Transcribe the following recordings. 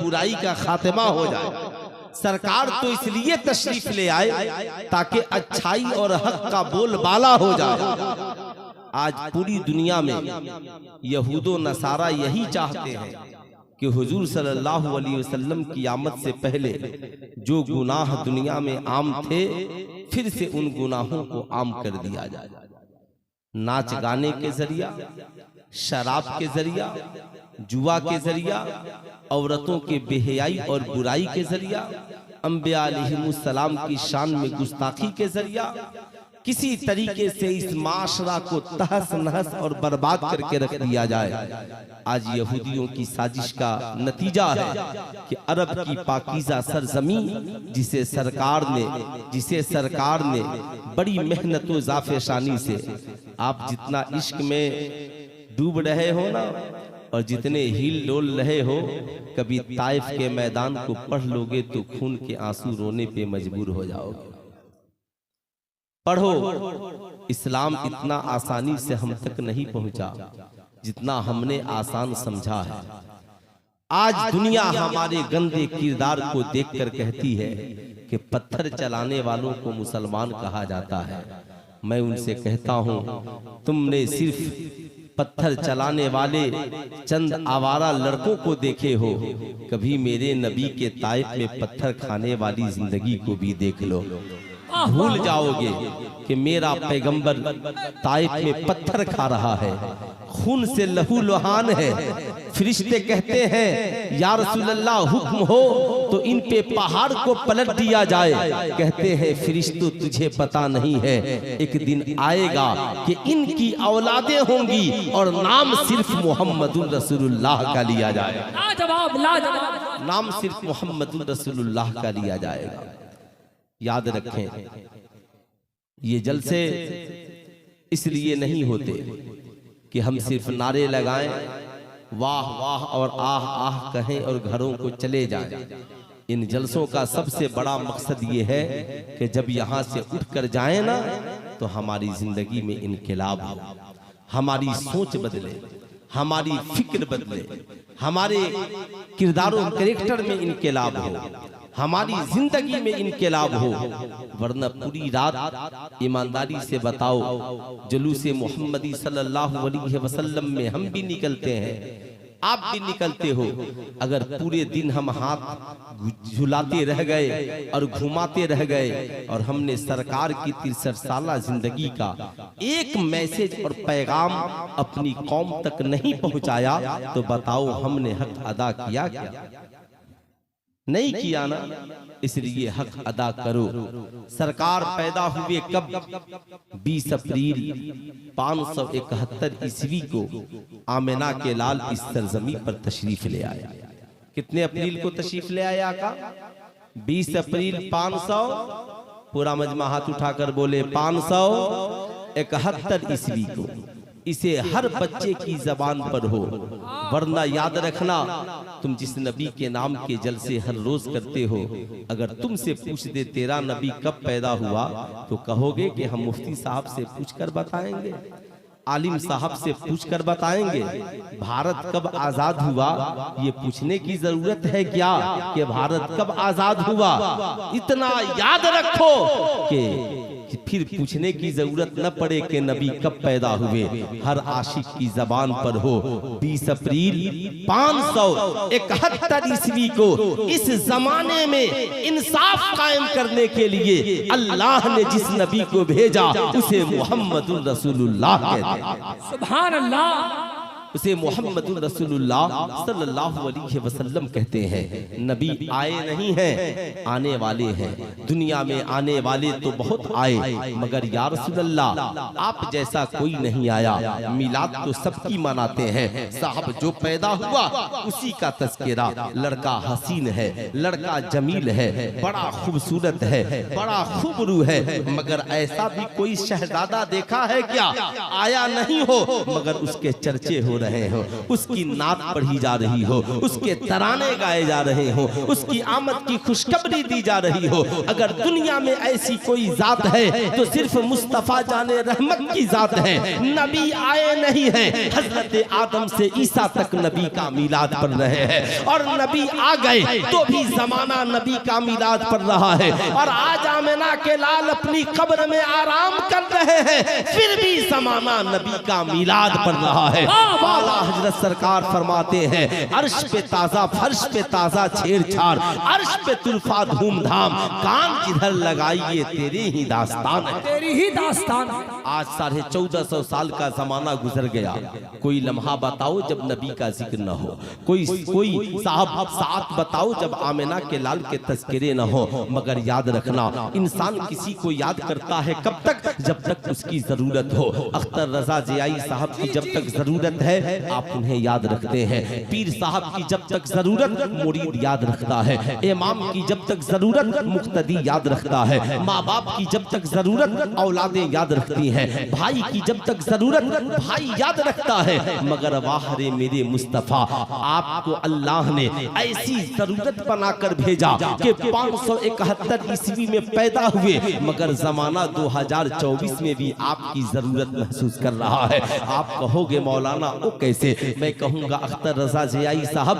बुराई का खात्मा हो जाए। सरकार तो इसलिए तशरीफ ले आए ताकि अच्छाई और हक का बोलबाला हो जाए। आज पूरी दुनिया में यहूदो नसारा यही चाहते हैं कि हुजूर सल्लल्लाहु अलैहि वसल्लम की आमद से पहले जो गुनाह दुनिया में आम थे फिर से उन गुनाहों को आम कर दिया जाए। नाच गाने के जरिया, शराब के जरिया, जुआ के जरिया, औरतों के बेहयाई और बुराई के जरिया, अंबिया अलैहिमुस्सलाम की शान में गुस्ताखी के जरिया, किसी तरीके से इस माशरा को तहस नहस और बर्बाद करके रख दिया जाए। आज यहूदियों की साजिश का नतीजा है कि अरब की पाकीज़ा सरजमी जिसे सरकार ने बड़ी मेहनत व ज़ाफ़ेशानी से, आप जितना इश्क में डूब रहे हो ना और जितने हिल डोल रहे हो, कभी ताइफ के मैदान को पढ़ लोगे तो खून के आंसू रोने पे मजबूर हो जाओगे। पढ़ो, इस्लाम इतना आसानी से हम तक नहीं पहुंचा जितना हमने आसान समझा है। आज दुनिया हमारे गंदे किरदार को देखकर कहती है कि पत्थर चलाने वालों को मुसलमान कहा जाता है। मैं उनसे कहता हूं, तुमने सिर्फ पत्थर चलाने वाले चंद आवारा लड़कों को देखे हो, कभी मेरे नबी के ताइफ में पत्थर खाने वाली जिंदगी को भी देख लो। भूल जाओगे कि मेरा पैगंबर ताइफ में पत्थर खा रहा है, खून से लहू लुहान है। फरिश्ते कहते हैं या रसूल अल्लाह हुक्म हो तो इन पे पहाड़ को पलट दिया जाए। कहते हैं फरिश्तों तुझे पता नहीं है, एक दिन आएगा कि इनकी औलादें होंगी और नाम सिर्फ मोहम्मदुर रसूलुल्लाह का लिया जाएगा। नाम सिर्फ मोहम्मदुर रसूलुल्लाह का लिया जाएगा। याद रखें, ये जलसे इसलिए नहीं होते कि हम सिर्फ नारे लगाएं, वाह वाह और आह आह कहें और घरों को चले जाएं। इन जलसों का सबसे बड़ा मकसद ये है कि जब यहाँ से उठकर जाएं ना तो हमारी जिंदगी में इनकलाब हो, हमारी सोच बदले, हमारी फिक्र बदले, हमारे किरदारों कैरेक्टर में इनकलाब हो, हमारी जिंदगी में इनकलाब हो। वरना पूरी रात ईमानदारी से बताओ, जुलूसे मोहम्मदी सल्लल्लाहु अलैहि वसल्लम में हम भी निकलते हैं, आप भी निकलते हो। अगर पूरे दिन हम हाथ झुलाते रह गए और घुमाते रह गए और हमने सरकार की 63 साला जिंदगी का एक मैसेज और पैगाम अपनी कौम तक नहीं पहुंचाया तो बताओ हमने हक अदा किया क्या? नहीं किया ना। इसलिए हक अदा करो। सरकार पैदा हुए कब? 20 अप्रैल 571 ईस्वी को आमिना के लाल इस सरजमी पर तशरीफ ले आया। कितने अप्रैल को तशरीफ ले आया आका? 20 अप्रैल 500, पूरा मजमा हाथ उठाकर बोले 571 ईस्वी को। इसे हर बच्चे की जबान पर हो, वरना याद रखना तुम जिस नबी के नाम के जलसे हर रोज करते हो, अगर तुमसे पूछ दे तेरा नबी कब पैदा हुआ तो कहोगे कि हम मुफ्ती साहब से पूछकर बताएंगे, आलिम साहब से पूछकर बताएंगे। भारत कब आजाद हुआ ये पूछने की जरूरत है क्या कि भारत कब आजाद हुआ? इतना याद रखो कि फिर पूछने की जरूरत न पड़े कि नबी कब पैदा हुए। हर आशिक की जबान पर हो 20 अप्रैल 571 ईस्वी को इस जमाने में इंसाफ कायम करने के लिए अल्लाह ने जिस नबी को भेजा उसे मोहम्मदुर रसूलुल्लाह कहते हैं। सुभान अल्लाह। उसे मोहम्मदुर रसूलुल्लाह सल्लल्लाहु अलैहि वसल्लम कहते हैं। नबी आए नहीं हैं, आने वाले हैं। दुनिया में आने वाले तो बहुत आए, मगर या रसूलल्लाह आप जैसा कोई नहीं आया। मिलाद तो सबकी मनाते हैं, साहब जो पैदा हुआ उसी का तज़किरा। लड़का हसीन है, लड़का जमील है, बड़ा खूबसूरत है, बड़ा खूबरू है, मगर ऐसा भी कोई शहजादा देखा है क्या? आया नहीं हो मगर उसके चर्चे हो हो रहे हो, उसकी नात पढ़ी जा रही हो, उसके तराने गाए जा रहे हो, उसकी आमद की खुशखबरी दी जा रही हो, अगर दुनिया में ऐसी कोई जात है तो सिर्फ मुस्तफा जाने रहमत की जात है। नबी आए नहीं है, हजरत आदम से ईसा तक नबी का मीलाद पढ़ रहे हैं, और नबी आ गए तो भी जमाना नबी का मीलाद पढ़ रहा है। और आज आमिना के लाल अपनी कब्र में आराम कर रहे हैं, फिर भी जमाना नबी का मीलाद पढ़ रहा है। आला हजरत सरकार फरमाते हैं, अर्श पे ताजा फर्श पे ताजा छेड़छाड़, अर्श पे तुल्फा धूमधाम, कान किधर लगाइए तेरी ही दास्तान है, तेरी ही दास्तान। आज 1450 साल का जमाना गुजर गया, कोई लम्हा बताओ जब नबी का जिक्र न हो, कोई साहब साथ बताओ जब आमिना के लाल के तस्करे न हो। मगर याद रखना, इंसान किसी को याद करता है कब तक, जब तक उसकी जरूरत हो। अख्तर रजा जियाई साहब की जब तक जरूरत है आप उन्हें याद रखते हैं, पीर साहब की जब तक जरूरत मुरीद याद रखता है, इमाम की जब तक जरूरत मुक्तदी याद रखता है, माँ बाप की जब तक जरूरत औलादें याद रखती हैं, भाई की जब तक जरूरत भाई याद रखता है। मगर वाह रे मेरे मुस्तफा, आपको अल्लाह ने ऐसी जरूरत बनाकर भेजा कि 571 ईस्वी में पैदा हुए, मगर जमाना 2024 में भी आपकी जरूरत महसूस कर रहा है। आप कहोगे मौलाना वो कैसे? मैं कहूंगा अख्तर रजा जियाई साहब,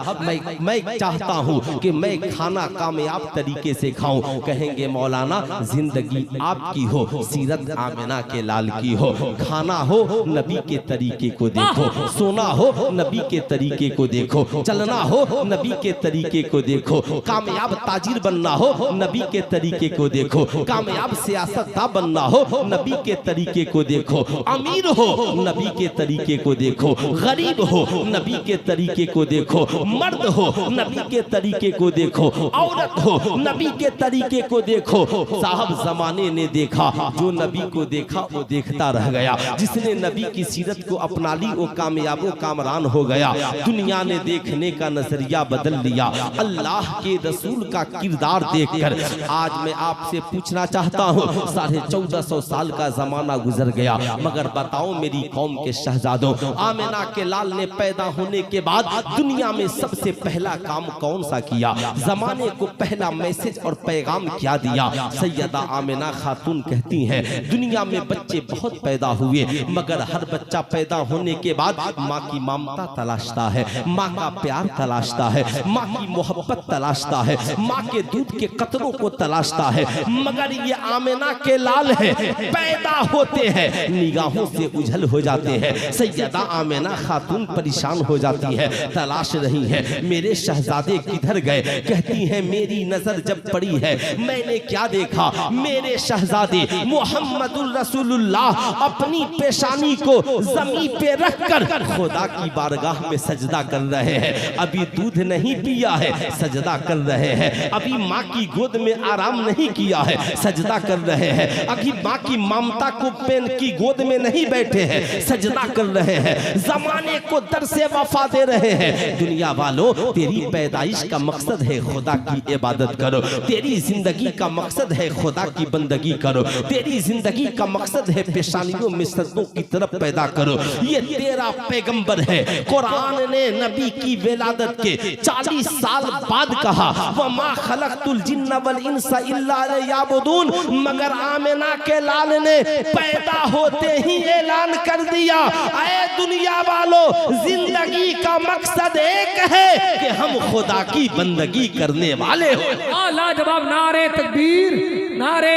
मैं चाहता हूं कि मैं खाना कामयाब तरीके से खाऊं। कहेंगे मौलाना जिंदगी आपकी हो, सीरत आमिना के लाल की हो, खाना हो नबी के तरीके को देखो, सोना हो नबी के तरीके को देखो, चलना हो नबी के तरीके को देखो, कामयाब ताजिर बनना हो नबी के तरीके को देखो, कामयाब सियासतदान बनना हो नबी के तरीके को देखो, अमीर हो नबी के तरीके को देखो, गरीब हो नबी के तरीके को देखो, मर्द हो नबी के तरीके को देखो, औरत हो नबी के तरीके को देखो। साहब जमाने ने देखा, जो नबी को देखा वो देखता रह गया, जिसने नबी की सीरत को अपना ली वो कामयाब वो कामरान हो गया। दुनिया ने देखने का नजरिया बदल लिया, अल्लाह के रसूल का किरदार देखकर। आज मैं आपसे पूछना चाहता हूँ, 1450 साल का जमाना गुजर गया, मगर बताओ मेरी कौम के शहजादों, आमिना के लाल ने पैदा होने के बाद दुनिया में सबसे पहला काम कौन सा किया? जमाने को पहला मैसेज और पैगाम क्या दिया? सैयदा आमिना खातून कहती हैं, दुनिया में बच्चे बहुत पैदा हुए, मगर हर बच्चा पैदा होने के बाद माँ की ममता तलाशता है, माँ का प्यार तलाशता है, माँ की मोहब्बत तलाशता है, माँ के दूध के कतरों को तलाशता है। मगर ये आमिना के लाल है, पैदा होते हैं निगाहों से उझल हो जाते हैं। सैयदा आमिना खातून परेशान हो जाती है, तलाश रही है मेरे शहजादे किधर गए। कहती है मेरी नजर जब पड़ी है मैंने क्या देखा, मेरे शहजादे मुहम्मदुर रसूलुल्लाह अपनी पेशानी को जमीन पे रखकर खुदा की बारगाह में सजदा कर रहे हैं। अभी दूध नहीं पिया है, सजदा कर रहे हैं। अभी माँ की गोद में आराम नहीं किया है, सजदा कर रहे हैं। अभी माँ की ममता को पेन की गोद में नहीं बैठे हैं, सजदा कर रहे हैं। जमाने को दर से वफा दे रहे हैं। दुनिया वालों, तेरी पैदाइश का मकसद है खुदा की इबादत करो, तेरी जिंदगी का मकसद है खुदा की बंदगी करो, तेरी जिंदगी का मकसद है पेशानियों में सजदों की तरफ पैदा करो। ये तेरा पैगंबर है। कुरान ने नबी की विलादत के 40 साल बाद कहा, वमा खलक़तुल जिन्ना वल इंसा इल्ला लियअबुदून, मगर आमिना के लाल ने पैदा होते ही ऐलान कर दिया, ऐ दुनिया वालों, जिंदगी का मकसद एक है कि हम खुदा की बंदगी करने वाले हो। लाजवाब नारे तकबीर, नारे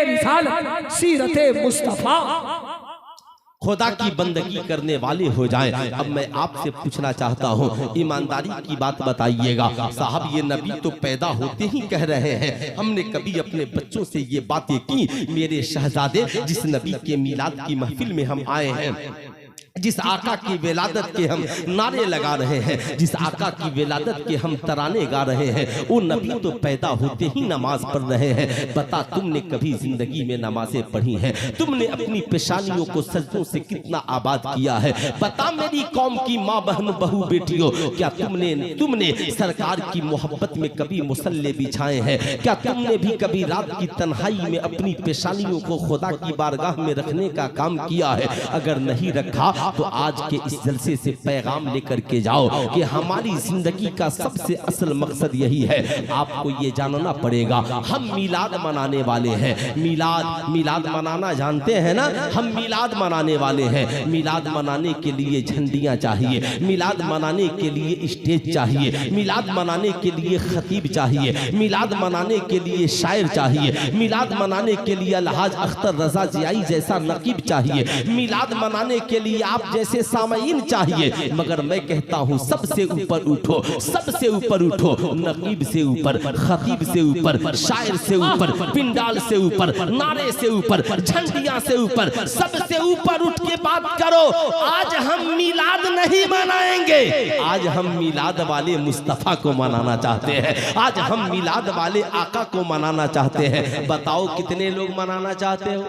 रिसालत, सीरते मुस्तफा, खुदा की बंदगी करने वाले हो जाएं। अब मैं आपसे पूछना चाहता हूँ, ईमानदारी की बात बताइएगा। साहब ये नबी तो पैदा होते ही कह रहे हैं, हमने कभी अपने बच्चों से ये बातें की? मेरे शहजादे, जिस नबी के मिलाद की महफिल में हम आए हैं, जिस आका की विलादत के हम नारे लगा रहे हैं, जिस आका की विलादत के हम तराने गा रहे हैं, वो नबी तो पैदा होते ही नमाज पढ़ रहे हैं। बता, तुमने कभी जिंदगी में नमाजें पढ़ी हैं? तुमने अपनी पेशानियों को सजदों से कितना आबाद किया है? बता मेरी कौम की माँ बहन बहू बेटियों, क्या तुमने सरकार की मोहब्बत में कभी मुसल्ले बिछाए हैं? क्या तुमने भी कभी रात की तन्हाई में अपनी पेशानियों को खुदा की बारगाह में रखने का काम किया है? अगर नहीं रखा तो आज के इस जलसे से पैगाम लेकर के जाओ कि हमारी जिंदगी का सबसे असल मकसद यही है। आपको ये जानना पड़ेगा, हम मिलाद मनाने वाले हैं। मिलाद मनाना जानते हैं ना, हम मिलाद मनाने वाले हैं। मिलाद मनाने के लिए झंडियां चाहिए, मिलाद मनाने के लिए स्टेज चाहिए, मिलाद मनाने के लिए खतीब चाहिए, मिलाद मनाने के लिए शायर चाहिए, मिलाद मनाने के लिए अलहाज अख्तर रजा जियाई जैसा नकीब चाहिए, मिलाद मनाने के लिए आप जैसे सामईन चाहिए। मगर मैं कहता हूं सबसे ऊपर उठो, सबसे ऊपर उठो, नकीब से ऊपर, खतीब से ऊपर, शायर से ऊपर, पिंडाल से ऊपर, नारे से ऊपर, झंडियां से ऊपर, सबसे ऊपर उठ के बात करो। आज हम मिलाद नहीं मनाएंगे, आज हम मिलाद वाले मुस्तफा को मनाना चाहते हैं, आज हम मिलाद वाले आका को मनाना चाहते हैं। बताओ कितने लोग मनाना चाहते हो?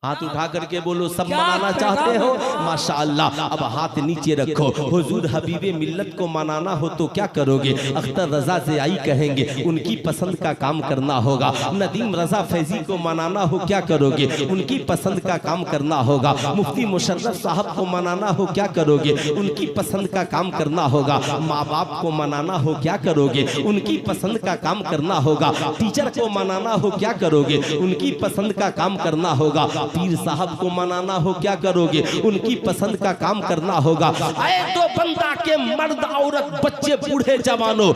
हाथ उठा करके बोलो, सब मनाना चाहते हो? माशाअल्लाह। अब हाथ नीचे रखो। हुजूर हबीबे मिल्लत को मनाना हो तो क्या करोगे? अख्तर रजा ज़ियाई कहेंगे, उनकी पसंद का काम करना होगा। नदीम रजा फैजी को मनाना हो क्या करोगे? उनकी पसंद का काम करना होगा। मुफ्ती मुशर्रफ साहब को मनाना हो क्या करोगे? उनकी पसंद का काम करना होगा। माँ बाप को मनाना हो क्या करोगे? उनकी पसंद का काम करना होगा। टीचर को मनाना हो क्या करोगे? उनकी पसंद का काम करना होगा। पीर साहब को मनाना हो क्या करोगे? उनकी पसंद का काम करना होगा। आए तो बंदा के मर्द औरत बच्चे बूढ़े जवानों,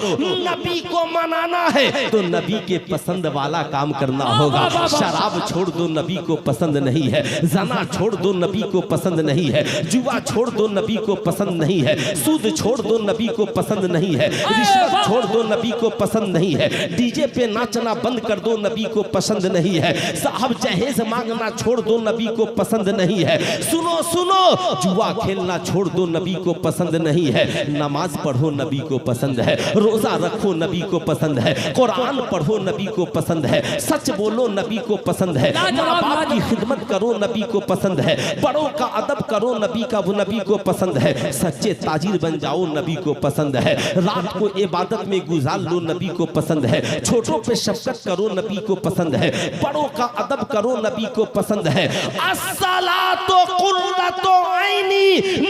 नबी को मनाना है तो नबी के पसंद वाला काम करना होगा। शराब छोड़ दो, नबी को पसंद नहीं है। जना छोड़ दो, नबी को पसंद नहीं है। जुआ छोड़ दो, नबी को पसंद नहीं है। सूद छोड़ दो, नबी को पसंद नहीं है। रिश्वत छोड़ दो, नबी को पसंद नहीं है। डीजे पे नाचना बंद कर दो, नबी को पसंद नहीं है। साहब जहेज मांगना छोड़ दो, नबी को पसंद नहीं है। सुनो सुनो, जुआ खेलना छोड़ दो, नबी को पसंद नहीं है। नमाज पढ़ो, नबी को पसंद है। रोजा रखो, नबी को पसंद है। कुरान पढ़ो, नबी को पसंद है। सच बोलो, नबी को पसंद है। माँ बाप की खिदमत करो, नबी को पसंद है। बड़ों का अदब करो, नबी का वो नबी को पसंद है। सच्चे ताजिर बन जाओ, नबी को पसंद है। रात को इबादत में गुजार लो, नबी को पसंद है। छोटों पे शफकत करो, नबी को पसंद है। बड़ों का अदब करो, नबी को पसंद है। अस्सलातो कुर्रतो ऐनी,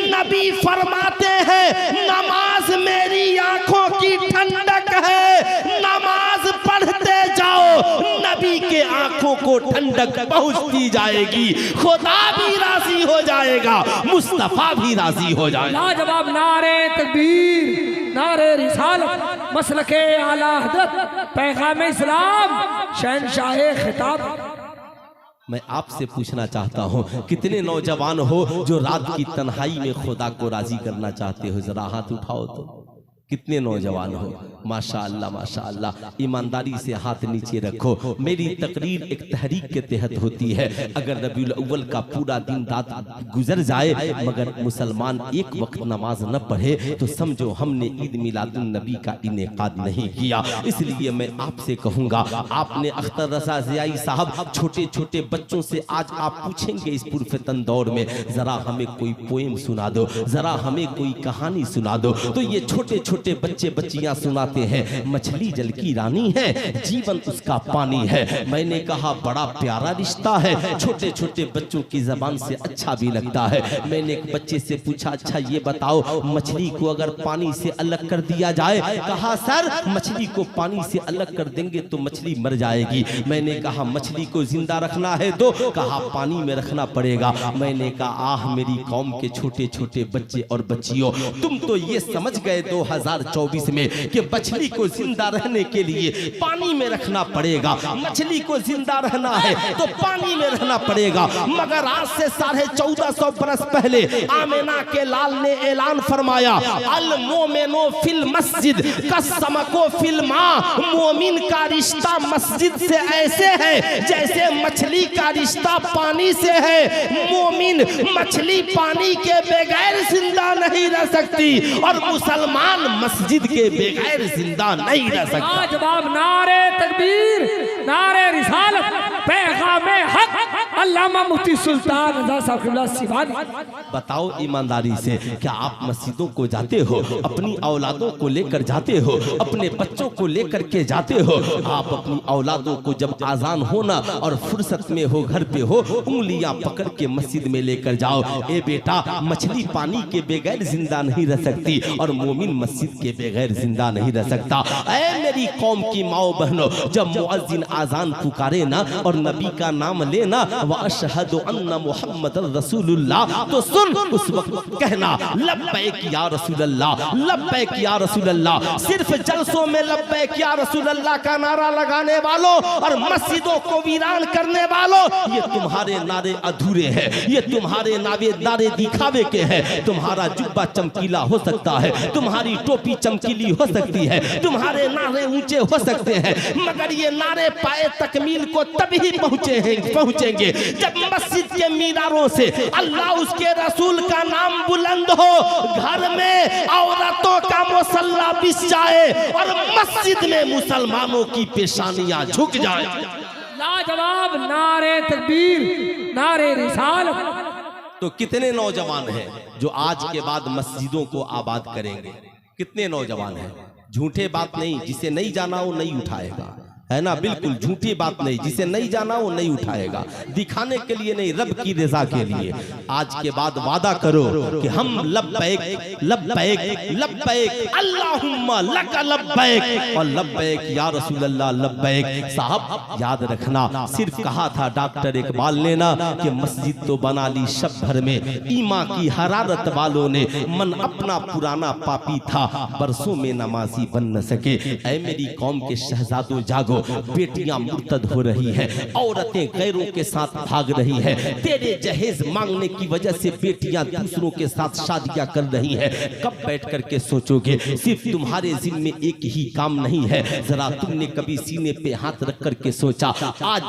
नबी फरमाते हैं नमाज मेरी आंखों की ठंडक है। नमाज पढ़ते जाओ, नबी के आंखों को ठंडक पहुंचती जाएगी। खुदा भी राजी हो जाएगा, मुस्तफा भी राजी हो जाएगा। लाजवाब नारे तकबीर, नारे रिसालत, मसलके आला हज़रत, पैगाम इस्लाम, शहंशाहे खिताब। मैं आपसे पूछना चाहता हूँ, कितने नौजवान हो जो रात की तन्हाई में खुदा को राजी करना चाहते हो? जरा हाथ उठाओ तो। कितने नौजवान हो? माशाअल्लाह माशाअल्लाह। ईमानदारी से हाथ नीचे रखो। मेरी तकरीर एक तहरीक के तहत होती है। अगर रबीउल अव्वल का पूरा दिन रात गुजर जाए मगर मुसलमान एक वक्त नमाज न पढ़े तो समझो हमने ईद मिलादुन नबी का इनेकाद नहीं किया। इसलिए मैं आपसे कहूँगा, आपने अख्तर रजा ज़ियाई साहब छोटे छोटे बच्चों से आज आप पूछेंगे इस पुरफतन दौर में, जरा हमें कोई पोएम सुना दो, जरा हमें कोई कहानी सुना दो, तो ये छोटे छोटे बच्चे बच्चियां सुनाते हैं, मछली जल की रानी है, जीवन उसका पानी है। मैंने कहा बड़ा प्यारा रिश्ता है, छोटे छोटे बच्चों की जबान से अच्छा भी लगता है। मैंने एक बच्चे से पूछा, अच्छा ये बताओ मछली को अगर पानी से अलग कर दिया जाए? कहा सर मछली को पानी से अलग कर देंगे तो मछली मर जाएगी। मैंने कहा मछली को जिंदा रखना है तो? कहा पानी में रखना पड़ेगा। मैंने कहा आह मेरी कौम के छोटे छोटे बच्चे और बच्चियों, तुम तो ये समझ गए 2024 में कि मछली को जिंदा रहने के लिए पानी में रखना पड़ेगा। मछली को जिंदा रहना है तो पानी में रहना पड़ेगा। मगर आज से 1450 बरस पहले आमिना के लाल ने ऐलान फरमाया, अल मोमिनो फिल मस्जिद कसमको फिल माँ। मोमिन का रिश्ता मस्जिद से ऐसे है जैसे मछली का रिश्ता पानी से है। मोमिन मछली पानी के बगैर जिंदा नहीं रह सकती और मुसलमान मस्जिद के बगैर जिंदा नहीं रह सकता। जवाब नारे तकबीर, नारे रिसालत, पैगामे हक, अल्लामा मुफ्ती सुल्तान रज़ा साहब क़िबला सिवानी। बताओ ईमानदारी से, क्या आप मस्जिदों को जाते हो? अपनी औलादों को लेकर जाते हो? अपने बच्चों को लेकर के जाते हो? आप अपनी औलादों को जब आजान हो ना और फुर्सत में हो, घर पे हो, उंगलियां पकड़ के मस्जिद में लेकर जाओ। ए बेटा, मछली पानी के बगैर जिंदा नहीं रह सकती और मोमिन मस्जिद के बगैर जिंदा नहीं रह सकता। ऐ मेरी कौम की माओ बहनों, जब मुअज्जिन आजान पुकारे ना और नबी का नाम लेना, व अशहदु अन्ना मुहम्मदर रसूलुल्लाह, तो सुन, उस वक्त कहना लब्बैक या रसूलल्लाह, लब्बैक या रसूलल्लाह। सिर्फ जलसों में लब्बैक या रसूलल्लाह का नारा लगाने वालों और मस्जिदों को वीरान करने वालों, ये तुम्हारे नारे अधूरे हैं, ये तुम्हारे नारे दिखावे के हैं। तुम्हारा जुब्बा चमकीला हो सकता है, तुम्हारी टोपी चमकीली हो सकती है, तुम्हारे नारे ऊंचे हो सकते हैं, मगर ये नारे पाए तकमील को तभी पहुंचेंगे जब मस्जिद के मीनारों से अल्लाह उसके रसूल का नाम बुलंद हो, घर में औरतों का मुसल्ला बिछ जाए और मस्जिद में मुसलमानों की पेशानियां झुक जाए। लाजवाब नारे तकबीर, नारे रिसालत। तो कितने नौजवान हैं जो आज के बाद मस्जिदों को आबाद करेंगे? कितने नौजवान हैं? झूठे बात नहीं, जिसे नहीं जाना वो नहीं उठाएगा, है ना? बिल्कुल झूठी बात नहीं, जिसे नहीं जाना वो नहीं उठाएगा, दिखाने के लिए नहीं, रब की रजा के लिए। आज के बाद वादा करो कि हम लब्बैक लब्बैक लब्बैक अल्लाहुम्मा लक लब्बैक और लब्बैक या रसूलल्लाह लब्बैक। साहब याद रखना, सिर्फ कहा था डॉक्टर इकबाल ने ना कि मस्जिद तो बना ली शब भर में, ईमा की हरारत वालों ने मन अपना पुराना पापी था, बरसों में नमाजी बन न सके। ऐ मेरी कौम के शहजादों जागो, बेटियां मुर्तद हो रही हैं, औरतें गैरों के साथ भाग रही हैं, तेरे जहेज मांगने की वजह से बेटियां दूसरों के साथ शादियां कर रही हैं। कब बैठ करके सोचोगे? सिर्फ तुम्हारे जिम्मे एक ही काम नहीं है, जरा तुमने कभी सीने पे हाथ रख करके सोचा, आज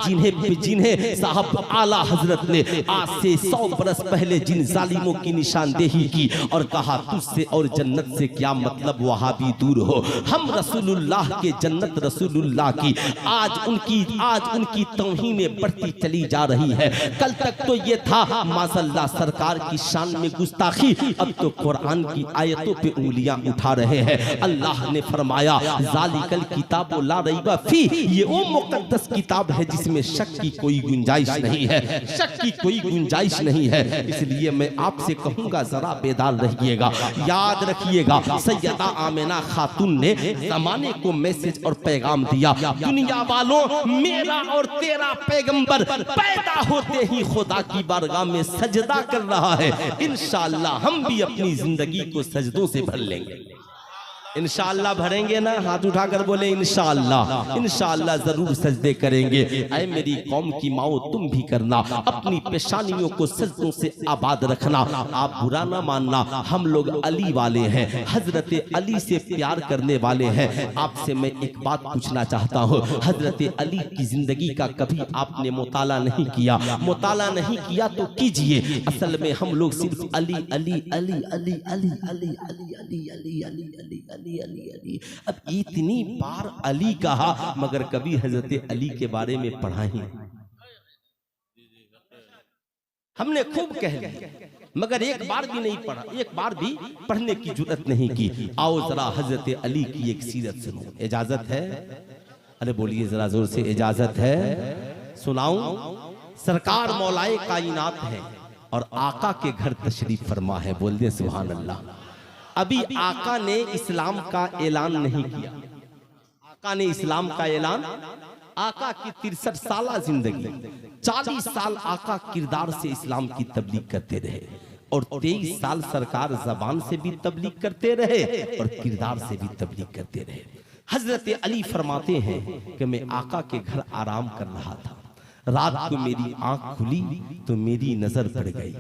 जिन्हें साहब आला हजरत ने आज से 100 बरस पहले जिन जालिमों की निशानदेही की और कहा तुझसे और जन्नत से क्या मतलब, वहां भी दूर हो, हम रसूलुल्लाह के जन्नत रसूलुल्लाह की आज उनकी तौहीनें बढ़ती चली जा रही है। कल तक तो ये था माशअल्लाह सरकार की शान में गुस्ताखी, अब तो कुरान की आयतों पे उंगलियां उठा रहे हैं। अल्लाह ने फरमाया ज़ालिकल किताबु ला रैब फी, ये वो मुकद्दस किताब है जिसमें शक की कोई गुंजाइश नहीं है, शक की कोई गुंजाइश नहीं है। इसलिए मैं आपसे कहूंगा जरा बेदार रहिएगा, याद रखिएगा, सैयदा आमिना खातून ने जमाने को मैसेज और पैगाम दिया, दुनिया वालों, मेरा और तेरा पैगंबर पैदा होते ही खुदा की बारगाह में सजदा कर रहा है। इंशाअल्लाह हम भी अपनी जिंदगी को सजदों से भर लेंगे। इंशाअल्लाह भरेंगे ना? हाथ उठाकर बोले इंशाअल्लाह, इंशाअल्लाह जरूर सजदे करेंगे। ऐ मेरी कौम की माओ, तुम भी करना, अपनी पेशानियों को सजदों से आबाद रखना। आप बुरा ना मानना, हम लोग अली वाले हैं, हजरत अली से प्यार करने वाले हैं। आपसे मैं एक बात पूछना चाहता हूँ, हजरत अली की जिंदगी का कभी आपने मुताला नहीं किया? मुताला नहीं किया तो कीजिए। असल में हम लोग सिर्फ अली अली अली अली अली अली अली अली अली अली अली अली अली अली, अब इतनी बार अली कहा मगर कभी हजरत अली के बारे में पढ़ा ही हमने खूब कह लिया मगर एक बार भी नहीं पढ़ा, एक बार भी पढ़ने की जुर्रत नहीं की। आओ जरा हजरत अली की एक सीरत सुनो, इजाजत है? अरे बोलिए जरा जोर से, इजाजत है? सुनाऊं? सरकार मौलाए कायनात है और आका के घर तशरीफ फरमा है, बोल दे सुभान अल्लाह। अभी आका ने इस्लाम का ऐलान नहीं किया, आका ने इस्लाम का ऐलान, आका की 63 साल जिंदगी, 40 साल आका किरदार से इस्लाम की तबलीग करते रहे और 23 साल सरकार जबान से भी तबलीग करते रहे और किरदार से भी तबलीग करते रहे। हजरत अली फरमाते हैं कि मैं आका के घर आराम कर रहा था, रात को मेरी आंख खुली तो मेरी नजर पड़ गई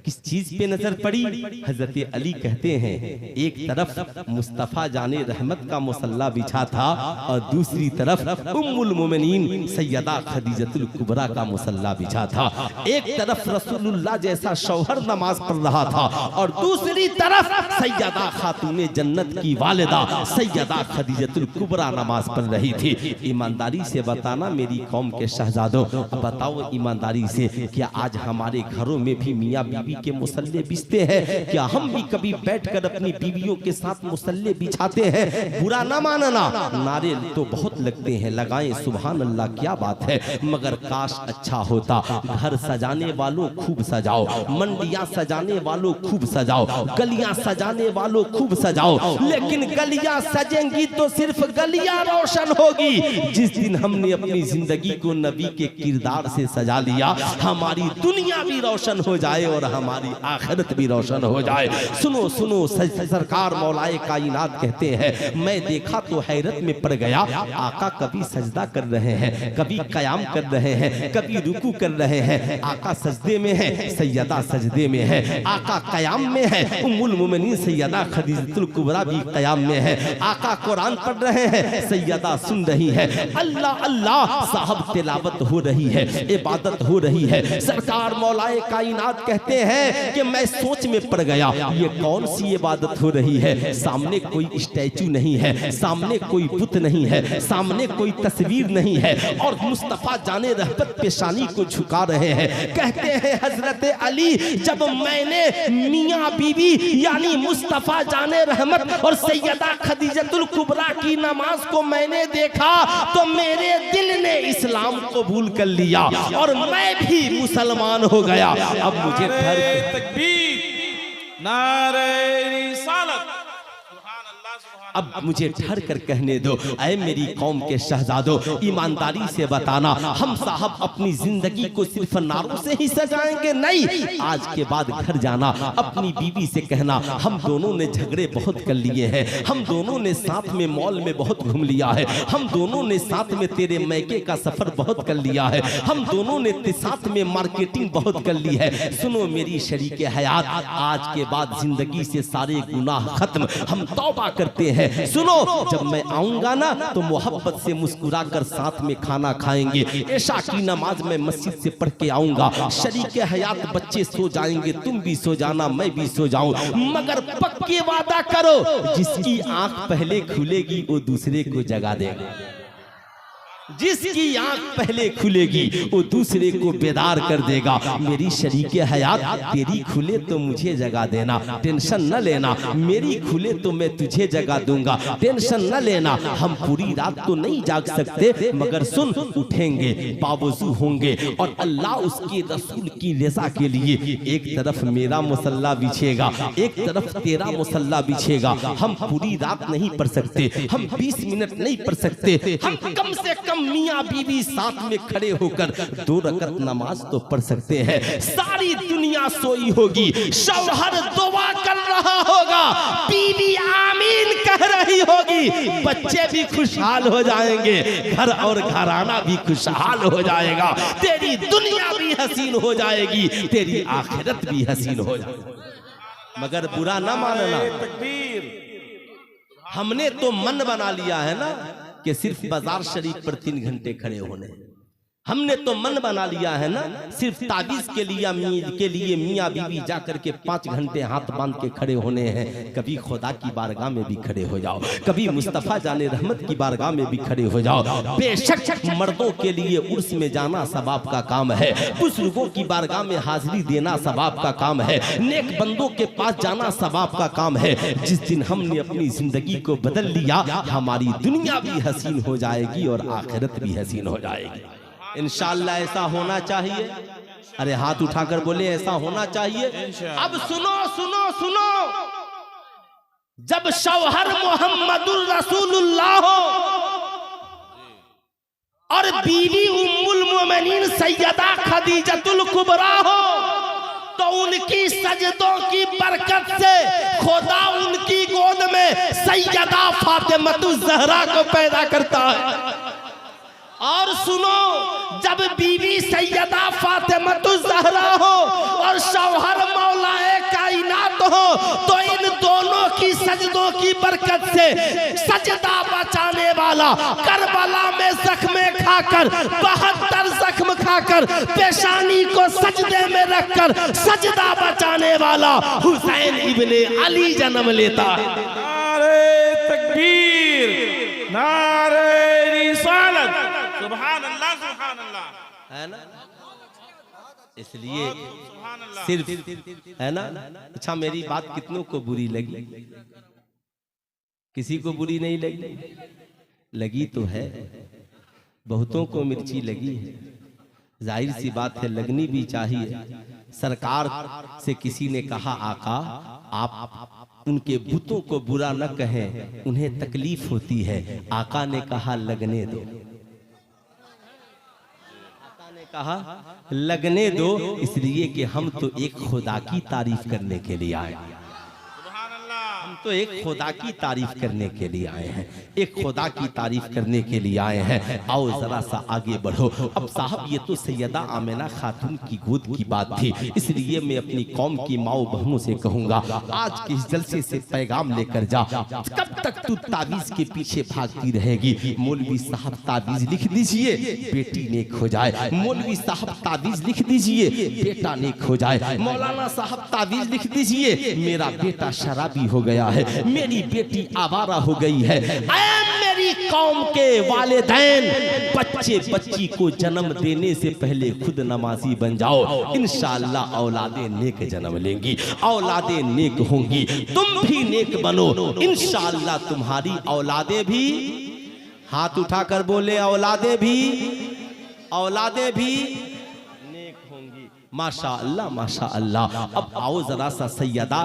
किस चीज पे नजर पड़ी? हजरत अली कहते हैं एक तरफ मुस्तफा जाने रहमत का मुसल्ला बिछा था और दूसरी तरफ उम्मुल मोमिनीन सैयदा खदीजतुल कुबरा का मुसल्ला बिछा था। एक तरफ रसूलुल्लाह जैसा शौहर नमाज पढ़ रहा था और दूसरी तरफ सैयदा खातूने जन्नत की वालिदा सैयदा खदीजतुल कुबरा नमाज पढ़ रही थी। ईमानदारी से बताना मेरी कौम के शहजादों, बताओ ईमानदारी से, क्या आज हमारे घरों में भी मियाँ बीवी के मुसल्ले बिछते हैं? क्या हम भी कभी बैठकर अपनी बीवियों के साथ मुसल्ले बिछाते हैं? बुरा ना मानना, नारे तो बहुत लगते हैं, लगाएं सुभान अल्लाह, क्या बात है, मगर काश अच्छा होता। घर सजाने वालों खूब सजाओ, मंडियां सजाने वालों खूब सजाओ, गलियां सजाने वालों खूब सजाओ, लेकिन गलियां सजेंगी तो सिर्फ गलियां रोशन होगी जिस दिन हमने अपनी जिंदगी को नबी के किरदार से सजा लिया। हमारी दुनिया भी रोशन हो जाए और हमारी आखिरत भी रोशन हो जाए। सुनो सुनो, सरकार मौलाए कायनात कहते हैं, मैं देखा तो हैरत में पड़ गया, आका कभी सजदा कर रहे हैं, कभी कयाम कर रहे हैं, कभी रुकू कर रहे हैं। आका सजदे में है, सैयदा सजदे में है, आका कयाम में है, उम्मुल मोमिनीन सैयदा खदीजतुल कुबरा भी कयाम में है। आका कुरान पढ़ रहे हैं, सैयदा सुन रही है, अल्लाह अल्लाह साहब तिलावत हो रही है, इबादत हो रही है। सरकार मौलाए कायनात कहते हैं कि मैं सोच में पड़ गया, ये कौन सी इबादत हो रही है? सामने कोई स्टैचू नहीं है, सामने कोई बुत नहीं है, सामने कोई तस्वीर नहीं है और मुस्तफा जाने रहमत पेशानी को झुका रहे हैं। कहते हैं हजरत अली, जब मैंने मियाँ बीवी यानी मुस्तफा जाने रहमत और सैयदा खदीजतुल कुबरा की नमाज को मैंने देखा तो मेरे दिल ने इस्लाम कबूल कर लिया और मैं भी मुसलमान हो गया। अब मुझे अब मुझे ठहर कर कहने दो, ऐ मेरी कौम के शहजादों, ईमानदारी से बताना, हम साहब अपनी जिंदगी को सिर्फ नारों से ही सजाएंगे? नहीं, आज के बाद घर जाना, अपनी बीवी से कहना, हम दोनों ने झगड़े बहुत कर लिए हैं, हम दोनों ने साथ में मॉल में बहुत घूम लिया है, हम दोनों ने साथ में तेरे मैके का सफर बहुत कर लिया है, हम दोनों ने साथ में मार्केटिंग बहुत कर ली है। सुनो मेरी शरीके हयात, आज के बाद जिंदगी से सारे गुनाह खत्म, हम तौबा करते हैं। सुनो, जब मैं आऊंगा ना तो मोहब्बत से मुस्कुराकर साथ में खाना खाएंगे। ऐशा की नमाज में मस्जिद से पढ़ के आऊंगा, शरीके हयात बच्चे सो जाएंगे, तुम भी सो जाना, मैं भी सो जाऊं, मगर पक्के वादा करो, जिसकी आंख पहले खुलेगी वो दूसरे को जगा देगा। जिसकी आंख पहले खुलेगी वो दूसरे को बेदार कर देगा। मेरी शरीके हयात, तेरी खुले तो मुझे जगा देना, टेंशन न लेना, मेरी खुले तो मैं तुझे जगा दूंगा, टेंशन न लेना। हम पूरी रात तो नहीं जाग सकते, मगर सुन, उठेंगे, बावजू होंगे और अल्लाह उसके रसूल की रज़ा के लिए एक तरफ मेरा मुसल्ला बिछेगा, एक तरफ तेरा मुसल्ला बिछेगा। हम पूरी रात नहीं पढ़ सकते, हम 20 मिनट नहीं पढ़ सकते, हम कम से कम मियाँ बीवी साथ में खड़े होकर 2 रकअत नमाज तो पढ़ सकते हैं। सारी दुनिया सोई होगी, शौहर दुआ कर रहा होगा, बीवी आमीन कह रही होगी, बच्चे भी खुशहाल हो जाएंगे, घर और घराना भी खुशहाल हो जाएगा, तेरी दुनिया भी हसीन हो जाएगी, तेरी आखिरत भी हसीन हो जाएगी। मगर बुरा ना मानना, हमने तो मन बना लिया है ना कि सिर्फ बाजार शरीफ पर 3 घंटे खड़े होने, हमने तो मन बना लिया है ना सिर्फ ताबीज के लिए मियाँ बीवी जाकर के 5 घंटे हाथ बांध के खड़े होने हैं। कभी खुदा की बारगाह में भी खड़े हो जाओ, कभी मुस्तफा जाने रहमत की बारगाह में भी खड़े हो जाओ। बेशक मर्दों के लिए उर्स में जाना सवाब का काम है, बुजुर्गों की बारगाह में हाजिरी देना सवाब का काम है, नेक बंदों के पास जाना सवाब का काम है। जिस दिन हमने अपनी जिंदगी को बदल लिया, हमारी दुनिया भी हसीन हो जाएगी और आखिरत भी हसीन हो जाएगी। इंशाअल्लाह ऐसा होना चाहिए। अरे हाथ उठाकर बोले ऐसा होना चाहिए। अब सुनो सुनो सुनो, जब शौहर मोहम्मदुर रसूलुल्लाह हो और बीवी उम्मुल मोमिनीन सैयदा खदीजतुल कुबरा हो, तो उनकी सजदों की बरकत से खुदा उनकी गोद में सैयदा फातिमा ज़हरा को पैदा करता है और सुनो, जब बीवी सैयदा फातिमतुज ज़हरा हो और शौहर मौलाए कायनात हो, तो इन दोनों की सजदों की बरकत से सजदा बचाने वाला, करबला में जख्म खाकर 72 जख्म खाकर पेशानी को सजदे में रखकर सजदा बचाने वाला हुसैन इब्ने अली जन्म लेता है। नारे तकबीर, नारे रिसालत, सुभान अल्लाह, सुभान अल्लाह, है ना। इसलिए सुभान अल्लाह। सिर्फ है ना। अच्छा, मेरी बात कितनों को बुरी लगी? किसी को बुरी नहीं लगी? लगी तो है, बहुतों को मिर्ची लगी है। जाहिर सी बात है, लगनी भी चाहिए। सरकार से किसी ने कहा, आका आप उनके बुतों को बुरा न कहें, उन्हें तकलीफ होती है। आका ने कहा लगने दो, आका ने कहा लगने दो, इसलिए कि हम तो एक खुदा की तारीफ करने के लिए आए हैं। हम तो एक खुदा की तारीफ करने के लिए आए हैं, एक खुदा की तारीफ करने के लिए आए हैं। आओ जरा सा आगे बढ़ो। अब साहब, ये तो सैयदा आमिना खातून की गोद की बात थी, इसलिए मैं अपनी कौम की माओ बहनों से कहूंगा, आज के इस जलसे से पैगाम लेकर जा। कब तक तू ताबीज के पीछे भागती रहेगी? मौलवी साहब ताबीज लिख दीजिए, बेटी नेक हो जाए। मौलवी साहब ताबीज लिख दीजिए, बेटा नेक हो जाए। मौलाना साहब ताबीज लिख दीजिए, मेरा बेटा शराबी हो गया है, मेरी बेटी आवारा हो गई है। ऐ मेरी कौम के वालिदैन, बच्चे बच्ची को जन्म देने से पहले खुद नमाजी बन जाओ, इंशाअल्लाह औलादे नेक जन्म लेंगी, औलादे नेक होंगी। तुम भी नेक बनो, इंशाअल्लाह तुम्हारी औलादे भी, हाथ उठाकर बोले औलादे भी नेक होंगी। माशा अल्लाह, माशा अल्लाह। अब आओ जरा सा सैयदा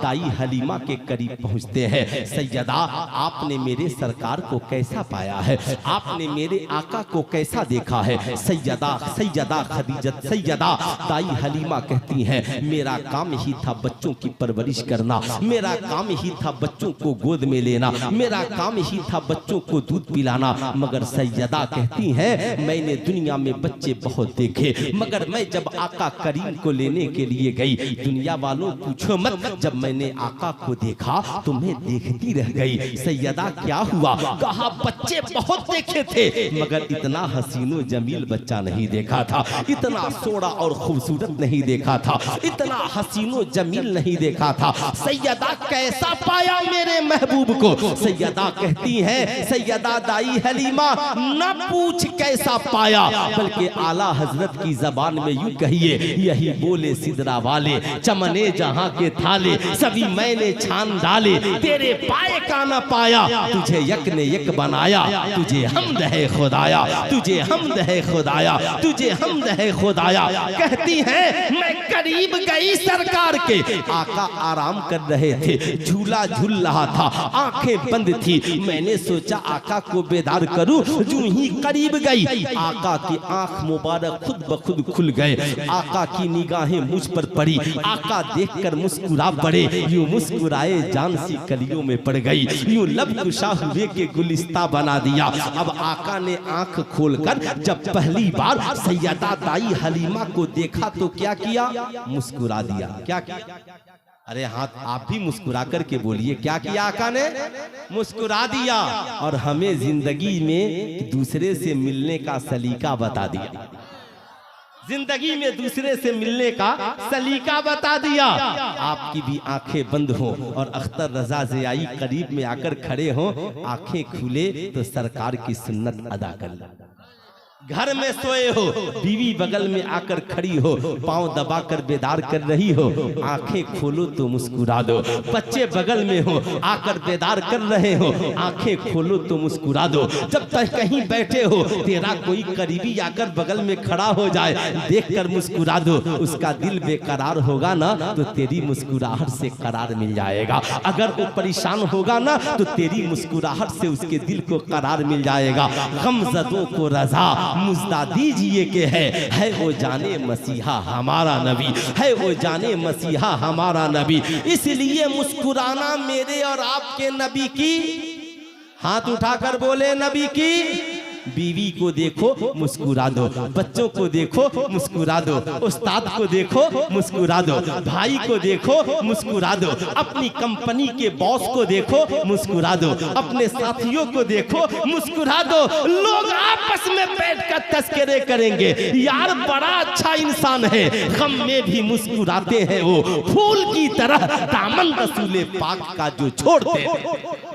दाई हलीमा के करीब पहुंचते हैं। सैयदा, आपने मेरे सरकार को कैसा पाया है? आपने मेरे आका को कैसा देखा है? सैयदा खदीजत, सैयदा दाई हलीमा कहती हैं, मेरा काम ही था बच्चों की परवरिश करना, मेरा काम ही था बच्चों को गोद में लेना, मेरा काम ही था बच्चों को दूध पिलाना। मगर सैयदा कहती हैं, मैंने दुनिया में बच्चे बहुत देखे, मगर मैं जब आका करीम को लेने के लिए गई, दुनिया वालों पूछो मत, जब मैंने आका को देखा तो मैं देखती रह गई। सैयदा क्या हुआ? कहा बच्चे बहुत देखे थे, मगर इतना हसीनो जमील बच्चा नहीं देखा था, इतना सोड़ा और खूबसूरत नहीं देखा था, इतना हसीनो जमील नहीं देखा था। सैयदा कैसा पाया मेरे महबूब को? सैयदा कहती हैं, सैयदा दाई हलीमा, न पूछ कैसा पाया, बल्कि आला हजरत की जबान में यूं कहिए, यही बोले सिदरा वाले, चमने जहां के थाले, सभी मैंने छान डाले, तेरे पाए का न पाया, तुझे यक ने यक बनाया, तुझे हमद है खुदाया, तुझे हमद है खुदाया, तुझे हमद है खुदाया। कहती हैं, मैं करीब गई सरकार के, आका आराम कर रहे थे, झूला झूल रहा था, आंखें बंद थी। मैंने सोचा आका को बेदार करूं, जो ही करीब गई, आका की आंख मुबारक खुद ब खुद खुल गए। आका की निगाहें मुझ पर पड़ी, आका देखकर मुस्कुरा पड़े, यूं मुस्कुराए जान सी कलियों में पड़ गई, यूं लब कुशा हुए के गुलिस्ता बना दिया। अब आका ने आंख खोलकर जब पहली बार सैयदा दाई हलीमा को देखा तो क्या किया? मुस्कुरा दिया। क्या किया? अरे हाथ आप भी मुस्कुरा करके बोलिए, क्या किया आका ने? मुस्कुरा दिया। और हमें जिंदगी में दूसरे से मिलने का सलीका बता दिया, जिंदगी में दूसरे से मिलने का सलीका बता दिया। आपकी भी आंखें बंद हो और अख्तर रजा ज़ियाई करीब में आकर खड़े हो, आंखें खुले तो सरकार की सुन्नत अदा कर लो। घर में सोए हो, बीवी बगल में आकर खड़ी हो, पांव दबाकर बेदार कर रही हो, आंखें खोलो तो मुस्कुरा दो। बच्चे बगल में हो, आकर बेदार कर रहे हो, आंखें खोलो तो मुस्कुरा दो। जब तक कहीं बैठे हो, तेरा कोई करीबी आकर बगल में खड़ा हो जाए, देखकर मुस्कुरा दो। उसका दिल बेकरार होगा ना, तो तेरी मुस्कुराहट से करार मिल जाएगा। अगर वो परेशान होगा ना, तो तेरी मुस्कुराहट से उसके दिल को करार मिल जाएगा। गमज़दों को रज़ा मुज़्दा दीजिए के है वो जाने मसीहा हमारा नबी, है वो जाने मसीहा हमारा नबी। इसलिए मुस्कुराना मेरे और आपके नबी की, हाथ उठाकर बोले नबी की, बीवी को देखो मुस्कुरा दो, बच्चों को देखो मुस्कुरा दो, उस्ताद को देखो मुस्कुरा दो, भाई को देखो मुस्कुरा दो, अपनी कंपनी के बॉस को देखो मुस्कुरा दो, अपने साथियों को देखो मुस्कुरा दो। लोग आपस में बैठकर तस्करे करेंगे, यार बड़ा अच्छा इंसान है, गम में भी मुस्कुराते हैं वो फूल की तरह, दामन रसूले पाक का जो छोड़ते हैं।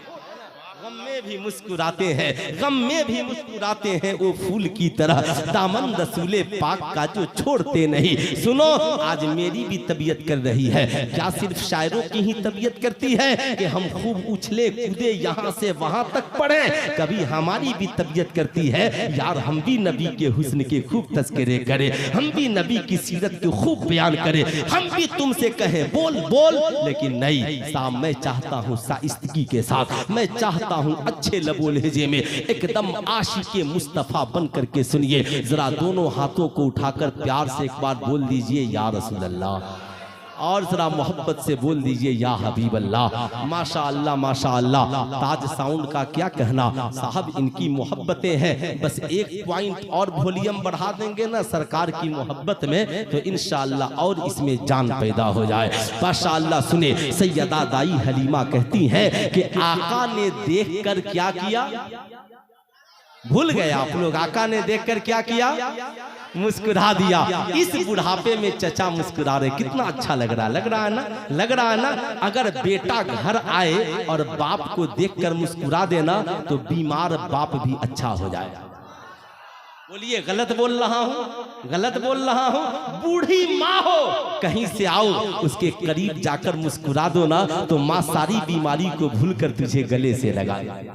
गम में भी मुस्कुराते हैं, गम में भी मुस्कुराते हैं वो फूल की तरह, दामन रसूले पाक का जो छोड़ते नहीं। सुनो, आज मेरी भी तबीयत कर रही है, क्या सिर्फ शायरों की ही तबीयत करती है कि हम खूब उछले कूदे यहाँ से वहां तक पढ़े? कभी हमारी भी तबीयत करती है यार हम भी नबी के हुस्न के खूब तस्करे करें, हम भी नबी की सीरत को खूब बयान करें, हम भी तुमसे कहें बोल बोल, लेकिन नहीं साहब, मैं चाहता हूँ साइस्तगी के साथ, मैं चाहता हूँ अच्छे लबो लहजे में एकदम आशिके मुस्तफा बन करके सुनिए। जरा दोनों हाथों को उठाकर प्यार से एक बार बोल दीजिए या रसूल अल्लाह, और जरा मोहब्बत से बोल दीजिए या हबीब अल्लाह। माशा अल्लाह माशा अल्लाह। ताज साउंड का क्या कहना साहब, इनकी मोहब्बतें हैं, बस एक पॉइंट और वॉल्यूम बढ़ा देंगे ना सरकार की मोहब्बत में तो इंशाअल्लाह और इसमें जान पैदा हो जाए। माशाअल्लाह सुने, सैयदा दाई हलीमा कहती हैं कि आका ने देखकर क्या किया, भूल गए आप लोग, आका ने देखकर क्या किया, मुस्कुरा दिया। इस बुढ़ापे में चचा मुस्कुरा रहे, कितना अच्छा लग रहा है, लग रहा है ना, लग रहा है ना। अगर बेटा घर आए और बाप को देखकर मुस्कुरा देना तो बीमार बाप भी अच्छा हो जाएगा। बोलिए गलत बोल रहा हूँ, गलत बोल रहा हूँ? बूढ़ी माँ हो, कहीं से आओ, उसके करीब जाकर मुस्कुरा दो ना तो माँ सारी बीमारी को भूलकर तुझे गले से लगाए,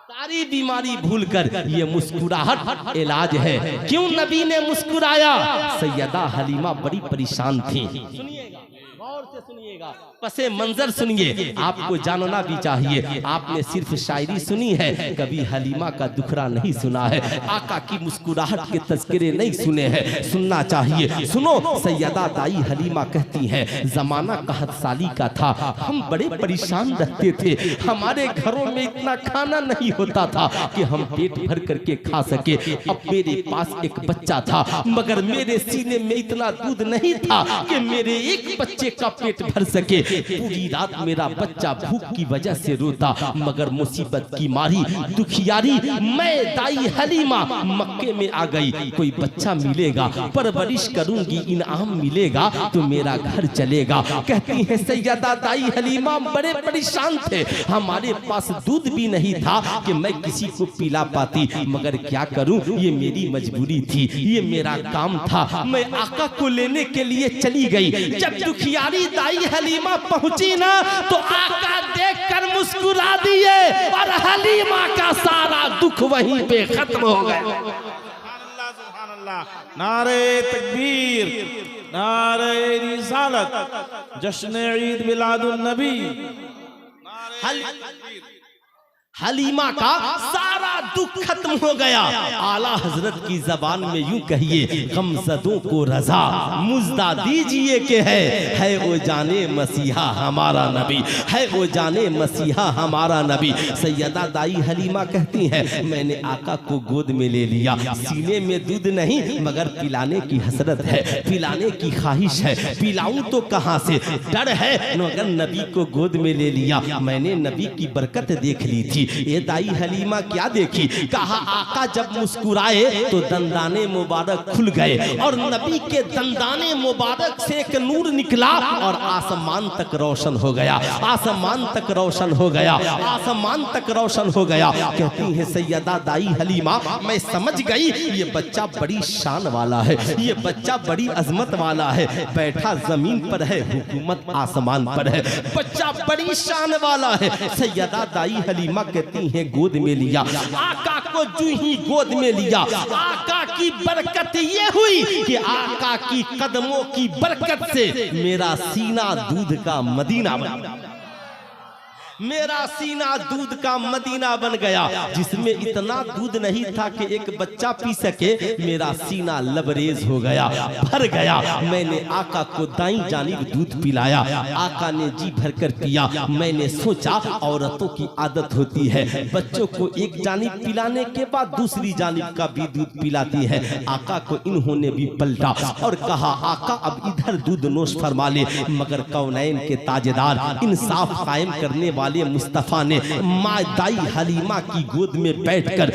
सारी बीमारी भूलकर। ये मुस्कुराहट इलाज है। क्यों नबी ने मुस्कुराया? सैयदा हलीमा बड़ी परेशान थी। सुनिएगा, गौर से सुनिएगा, पसे मंजर सुनिए, आपको जानना भी चाहिए। आपने सिर्फ शायरी सुनी है, कभी हलीमा का दुखड़ा नहीं सुना है, आका की मुस्कुराहट के तज़किरे नहीं सुने हैं, सुनना चाहिए। सुनो, सैयदा दाई हलीमा कहती हैं, जमाना कहत साली का था, हम बड़े परेशान रहते थे, हमारे घरों में इतना खाना नहीं होता था कि हम पेट भर करके खा सके। अब मेरे पास एक बच्चा था, मगर मेरे सीने में इतना दूध नहीं था कि मेरे एक बच्चे का पेट भर सके। पूरी रात मेरा बच्चा भूख की वजह से रोता, मगर मुसीबत की मारी दुखियारी मैं दाई हलीमा मक्के में आ गई। कोई बच्चा मिलेगा, परवरिश करूंगी, इनाम मिलेगा तो मेरा घर चलेगा। कहती है सैयदा दाई हलीमा, बड़े परेशान थे, हमारे पास दूध भी नहीं था कि मैं किसी को पिला पाती, मगर क्या करूं, ये मेरी मजबूरी थी, ये मेरा काम था। मैं आका को लेने के लिए चली गई। जब दुखियारी दाई हलीमा पहुंची ना तो आका देखकर मुस्कुरा दिए और हलीमा का सारा दुख वहीं पे खत्म हो गया। सुभान अल्लाह, नारे तकबीर, नारे रिसालत, जश्न ईद मिलादुन नबी। हलीमा का सारा दुख खत्म हो गया। आला हजरत की जबान में यूं कहिए, गमज़दों को रजा मुज्दा दीजिए के है वो जाने मसीहा हमारा नबी, है वो जाने मसीहा हमारा नबी। सैयदा दाई हलीमा कहती हैं, मैंने आका को गोद में ले लिया, सीने में दूध नहीं मगर पिलाने की हसरत है, पिलाने की ख्वाहिश है, पिलाऊं तो कहाँ से, डर है, मगर नबी को गोद में ले लिया। मैंने नबी की बरकत देख ली थी। ये दाई हलीमा क्या देखी? कहा आका जब मुस्कुराए तो दंदाने मुबारक खुल गए और नबी के दंदाने मुबारक से एक नूर निकला और आसमान तक रोशन हो गया, आसमान तक रोशन हो गया, आसमान तक रोशन हो गया। कहती है सैयदा दाई हलीमा, मैं समझ गई ये बच्चा बड़ी शान वाला है, ये बच्चा बड़ी अजमत वाला है, बैठा जमीन पर है, हुकूमत आसमान पर है, बच्चा बड़ी शान वाला है। सैयदा दाई हलीमा कहती है गोद में लिया, आका को जो ही गोद में लिया, आका की बरकत ये हुई कि आका की कदमों की बरकत से मेरा सीना दूध का मदीना बना। मेरा सीना दूध का मदीना बन गया, जिसमें इतना दूध नहीं था कि एक बच्चा पी सके। मेरा सीना लबरेज हो गया, भर गया। मैंने आका को दाईं जानिब दूध पिलाया, आका ने जी भरकर पिया। मैंने सोचा औरतों की आदत होती है बच्चों को एक जानिब पिलाने के बाद दूसरी जानिब का भी दूध पिलाती है। आका को इन्होंने भी पलटा और कहा, आका अब इधर दूध नोश फरमा ले। मगर कौनैन के ताजेदार, इंसाफ कायम करने वाले मुस्तफा ने माँ दाई हलीमा की गोद में बैठकर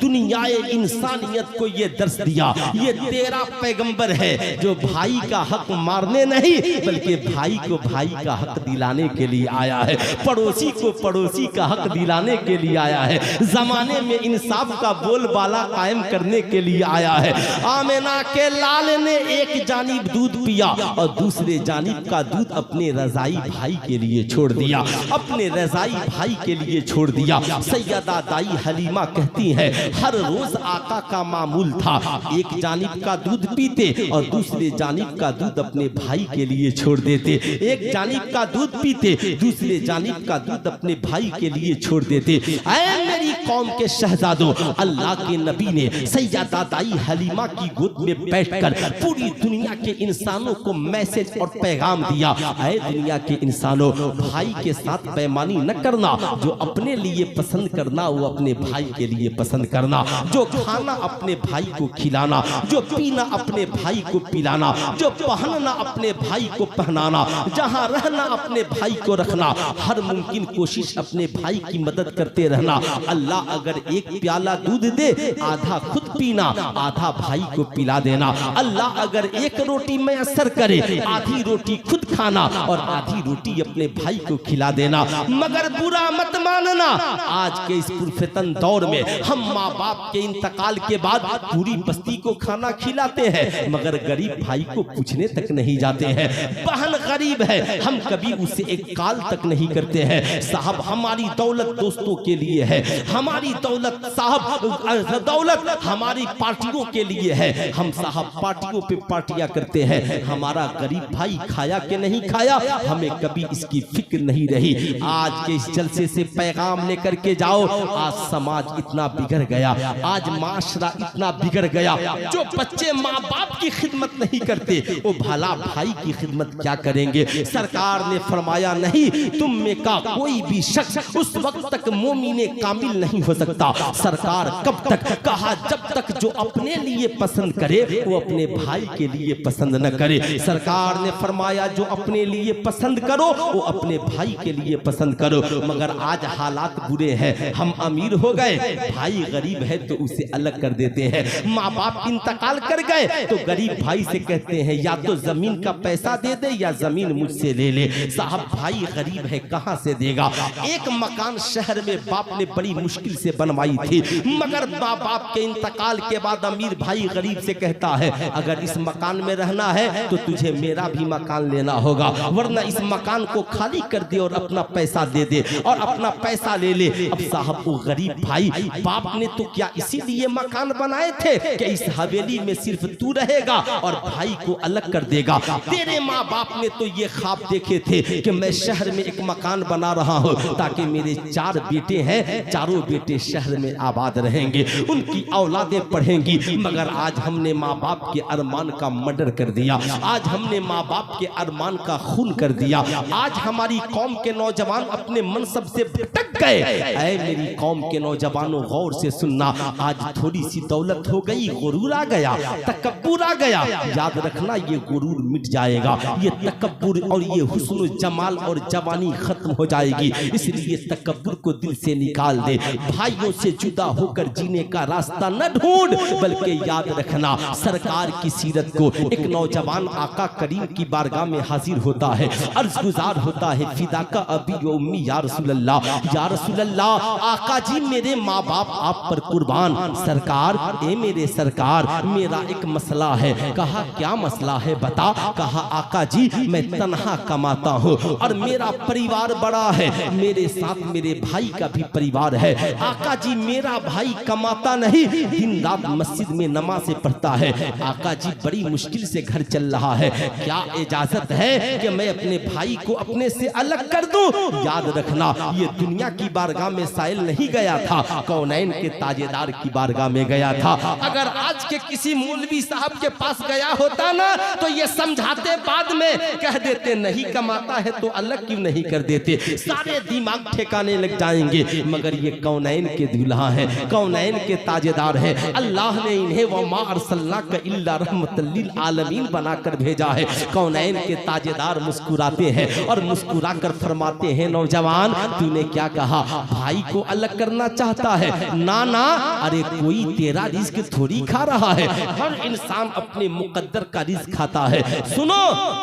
दुनियाए इंसानियत को ये दर्श दिया, ये तेरा पैगंबर है जो भाई का हक मारने नहीं बल्कि भाई को भाई का हक दिलाने के लिए आया है, पड़ोसी को पड़ोसी का हक दिलाने के लिए आया है, जमाने में इंसाफ का बोलबाला कायम करने के लिए आया है। आमिना के लाल ने एक जानिब दूध पिया और दूसरे जानिब का दूध अपने रजाई भाई के लिए छोड़ दिया, अपने रजाई भाई के लिए छोड़ दिया। सैयदा दाई हलीमा कहती है, हर रोज आका का मामूल था एक जानिब का दूध पीते और दूसरे जानिब का दूध अपने भाई के लिए छोड़ देते। एक जानिब का दूध पीते, दूसरे जानिब का दूध अपने भाई के लिए छोड़ देते। ऐ मेरी कौम के शहजादों, अल्लाह के नबी ने सैयदा दाई हलीमा की गोद में बैठकर पूरी दुनिया के इंसानों को मैसेज और पैगाम दिया। ऐ दुनिया के इंसानों, भाई के साथ बेईमानी न करना, जो अपने लिए पसंद करना वो अपने भाई के लिए पसंद करना, जो खाना अपने भाई को खिलाना, जो पीना अपने भाई को पिलाना, जो पहनना अपने भाई को पहनाना, जहां रहना अपने भाई को रखना, हर मुमकिन कोशिश अपने भाई की मदद करते रहना। अल्लाह अगर एक प्याला दूध दे, आधा खुद पीना, आधा भाई को पिला देना। अल्लाह अगर एक रोटी मैसर करे, आधी रोटी खुद खाना और आधी रोटी अपने भाई को खिला देना। मगर बुरा मत मानना, आज के इस पुरफितन दौर में हम माँ बाप के इंतकाल के बाद पूरी बस्ती को खाना खिलाते हैं मगर गरीब भाई को पूछने तक नहीं जाते हैं। बहन गरीब है, हम कभी उसे एक काल तक नहीं करते हैं। साहब हमारी दौलत दोस्तों के लिए है, हमारी दौलत साहब दौलत हमारी पार्टियों के लिए है। हम साहब पार्टियों पे पार्टियां करते हैं, हमारा गरीब भाई खाया कि नहीं खाया हमें कभी इसकी फिक्र नहीं रही। आज के इस जलसे से पैगाम लेकर के जाओ, आज समाज इतना बिगड़ गया, आज माशरा इतना बिगड़ गया, जो बच्चे माँ बाप की खिदमत नहीं करते वो भला भाई की खिदमत क्या करेंगे। सरकार ने फरमाया, नहीं तुम में का कोई भी शख्स उस वक्त तक मोमिने कामिल नहीं हो सकता। सरकार कब तक कहा, जब तक जो अपने लिए पसंद करे वो अपने भाई के लिए पसंद न करे। सरकार ने फरमाया, जो अपने लिए पसंद करो वो अपने भाई के लिए पसंद करो। मगर आज हालात बुरे हैं, हम अमीर हो गए, भाई गरीब है तो उसे अलग कर देते हैं। माँ बाप इंतकाल कर गए तो गरीब भाई से कहते हैं, या तो जमीन का पैसा दे दे या जमीन मुझसे ले ले। साहब भाई गरीब है, कहां से देगा। एक मकान शहर में बाप ने बड़ी मुश्किल से बनवाई थी, मगर माँ बाप के इंतकाल के बाद अमीर भाई गरीब से कहता है, अगर इस मकान में रहना है तो तुझे मेरा भी मकान लेना होगा, वरना इस मकान को खाली कर दे और अपना पैसा दे दे और अपना पैसा ले ले। अब साहब वो गरीब भाई, बाप ने तो क्या इसीलिए मकान बनाए थे कि इस हवेली में सिर्फ तू रहेगा और भाई को अलग कर देगा। तेरे माँ बाप ने तो ये ख्वाब देखे थे कि मैं शहर में एक मकान बना रहा हूँ ताकि मेरे 4 बेटे हैं, चारों बेटे शहर में आबाद रहेंगे, उनकी औलादें पढ़ेंगी। मगर आज हमने माँ बाप के अरमान का मर्डर कर दिया, आज हमने माँ बाप के अरमान का खून कर दिया। आज हमारी कौम के नौजवान अपने मनसब से भटक गए। ऐ मेरी कौम के नौजवानों गौर से सुनना, आज थोड़ी सी दौलत हो गई, गुरूर आ गया, तकब्बुर आ गया, याद रखना ये गुरूर मिट जाएगा, ये तकब्बुर और ये हुस्न जमाल और जवानी खत्म हो जाएगी। इसलिए तकब्बुर को दिल से निकाल दे, भाइयों से जुदा होकर जीने का रास्ता न ढूंढ, बल्कि याद रखना सरकार की सीरत को। एक नौजवान आका करीम की बारगाह में हाजिर होता है, अर्ज गुजार होता है, फिदा का अबी व उम्मी या रसूल अल्लाह, या रसूल अल्लाह, आका जी मेरे माँ बाप आप पर कुर्बान। सरकार, ए मेरे सरकार, मेरा एक मसला है। कहा क्या मसला है बता। कहा आका जी मैं तन्हा कमाता हूँ और मेरा परिवार बड़ा है, मेरे साथ मेरे भाई का भी परिवार है। आका जी मेरा भाई कमाता नहीं, दिन रात मस्जिद में नमाज़ें पढ़ता है। आका जी बड़ी मुश्किल से घर चल रहा है, क्या इजाजत है कि मैं अपने भाई को अपने से अलग कर दूं। याद रखना ये दुनिया की बारगाह में साइल नहीं गया था, कौनैन के ताजेदार की बारगाह में गया था। अगर आज के किसी मौलवी साहब के पास गया होता ना तो ये समझाते, बाद में कह देते नहीं कमाता है तो अलग क्यों नहीं कर देते, सारे दिमाग ठिकाने लग जाएंगे। मगर ये कौनैन के दूल्हा है, कौनैन के ताजेदार है। अल्लाह ने इन्हें वमा अरसलनाका इल्ला रहमतल लिल आलमीन बनाकर भेजा है। कौनैन के ताजेदार मुस्कुराते हैं और मुस्कुरा कर फरमाते हैं, नौजवान तूने क्या कहा, भाई को अलग करना चाहता है? ना ना, अरे कोई तेरा रिस्क थोड़ी खा रहा है, हर इंसान अपने मुकद्दर का रिस्क खाता है। सुनो,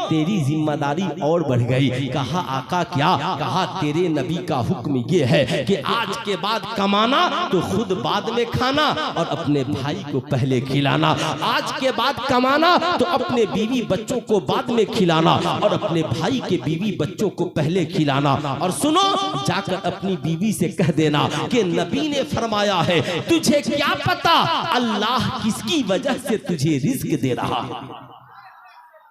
तेरी जिम्मेदारी और बढ़ गई। कहा आका क्या? कहा तेरे नबी का हुक्म ये है कि आज के बाद कमाना तो खुद बाद में खाना और अपने भाई को पहले खिलाना। आज के बाद कमाना तो अपने बीवी बच्चों को बाद में खिलाना और अपने भाई के बीवी बच्चों को पहले खिलाना। और सुनो, जाकर अपनी बीवी से कह देना कि नबी ने फरमाया है, तुझे क्या पता अल्लाह किसकी वजह से तुझे रिस्क दे रहा है,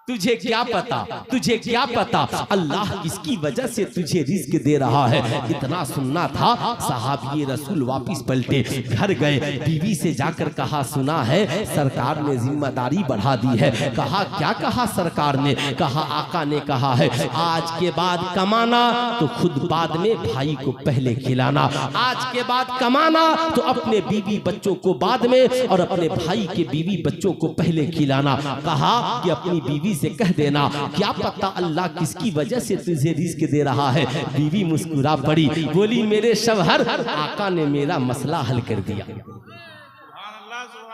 तुझे क्या पता, तुझे क्या पता अल्लाह किसकी वजह से तुझे रिस्क दे रहा है। इतना सुनना था, साहब ये रसूल वापिस पलटे, घर गए, बीवी से जाकर कहा, सुना है सरकार ने जिम्मेदारी बढ़ा दी है। कहा क्या कहा सरकार ने? कहा आका ने कहा है आज के बाद कमाना तो खुद बाद में भाई को पहले खिलाना, आज के बाद कमाना तो अपने बीवी बच्चों को बाद में और अपने भाई के बीवी बच्चों को पहले खिलाना। कहा कि अपनी बीवी से कह देना, क्या पता अल्लाह किसकी वजह से तुझे रिस्क दे रहा है। बीवी मुस्कुरा पड़ी, बोली मेरे शौहर, आका ने मेरा मसला हल कर दिया,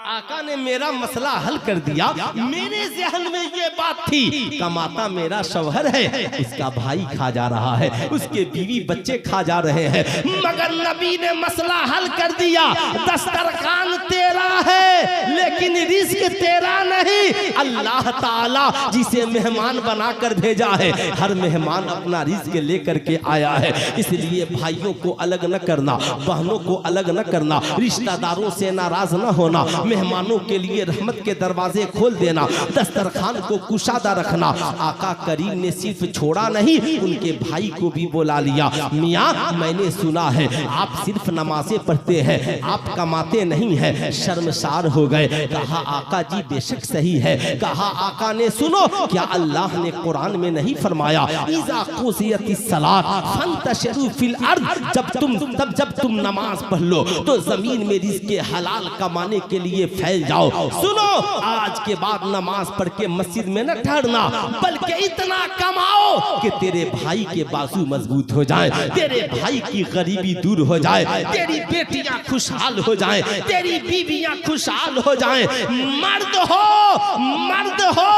आका ने मेरा मसला हल कर दिया। मेरे ज़हन में ये बात थी, कमाता मेरा शौहर है, उसका भाई खा जा रहा है, उसके बीवी बच्चे खा जा रहे हैं, मगर नबी ने मसला हल कर दिया। दस्तरखान तेरा है लेकिन रिस्क तेरा नहीं। अल्लाह ताला जिसे मेहमान बनाकर भेजा है, हर मेहमान अपना रिस्क लेकर के आया है। इसलिए भाइयों को अलग न करना, बहनों को अलग न करना, रिश्तेदारों से नाराज न होना, मेहमानों के लिए रहमत के दरवाजे खोल देना, दस्तरखान को कुशादा रखना। आका करीम ने सिर्फ छोड़ा नहीं, उनके भाई को भी बुला लिया। मियाँ मैंने सुना है आप सिर्फ नमाजें पढ़ते हैं, आप कमाते नहीं हैं, शर्मसार हो गए। कहा आका जी बेशक सही है। कहा आका ने सुनो, क्या अल्लाह ने कुरान में नहीं फरमाया इज़ा क़ुज़ियतिस सलात फंतशिरू फिल अर्द, जब तुम नमाज पढ़ लो तो जमीन में रिज़्क़ हलाल कमाने के लिए फैल जाओ। सुनो, आज के बाद नमाज पढ़ के मस्जिद में न ठहरना, बल्कि इतना कमाओ कि तेरे भाई के बाजू मजबूत हो जाए, तेरे भाई की गरीबी दूर हो जाए, तेरी बेटियां खुशहाल हो जाएं, तेरी बीवियां खुशहाल हो जाएं। मर्द हो, मर्द हो,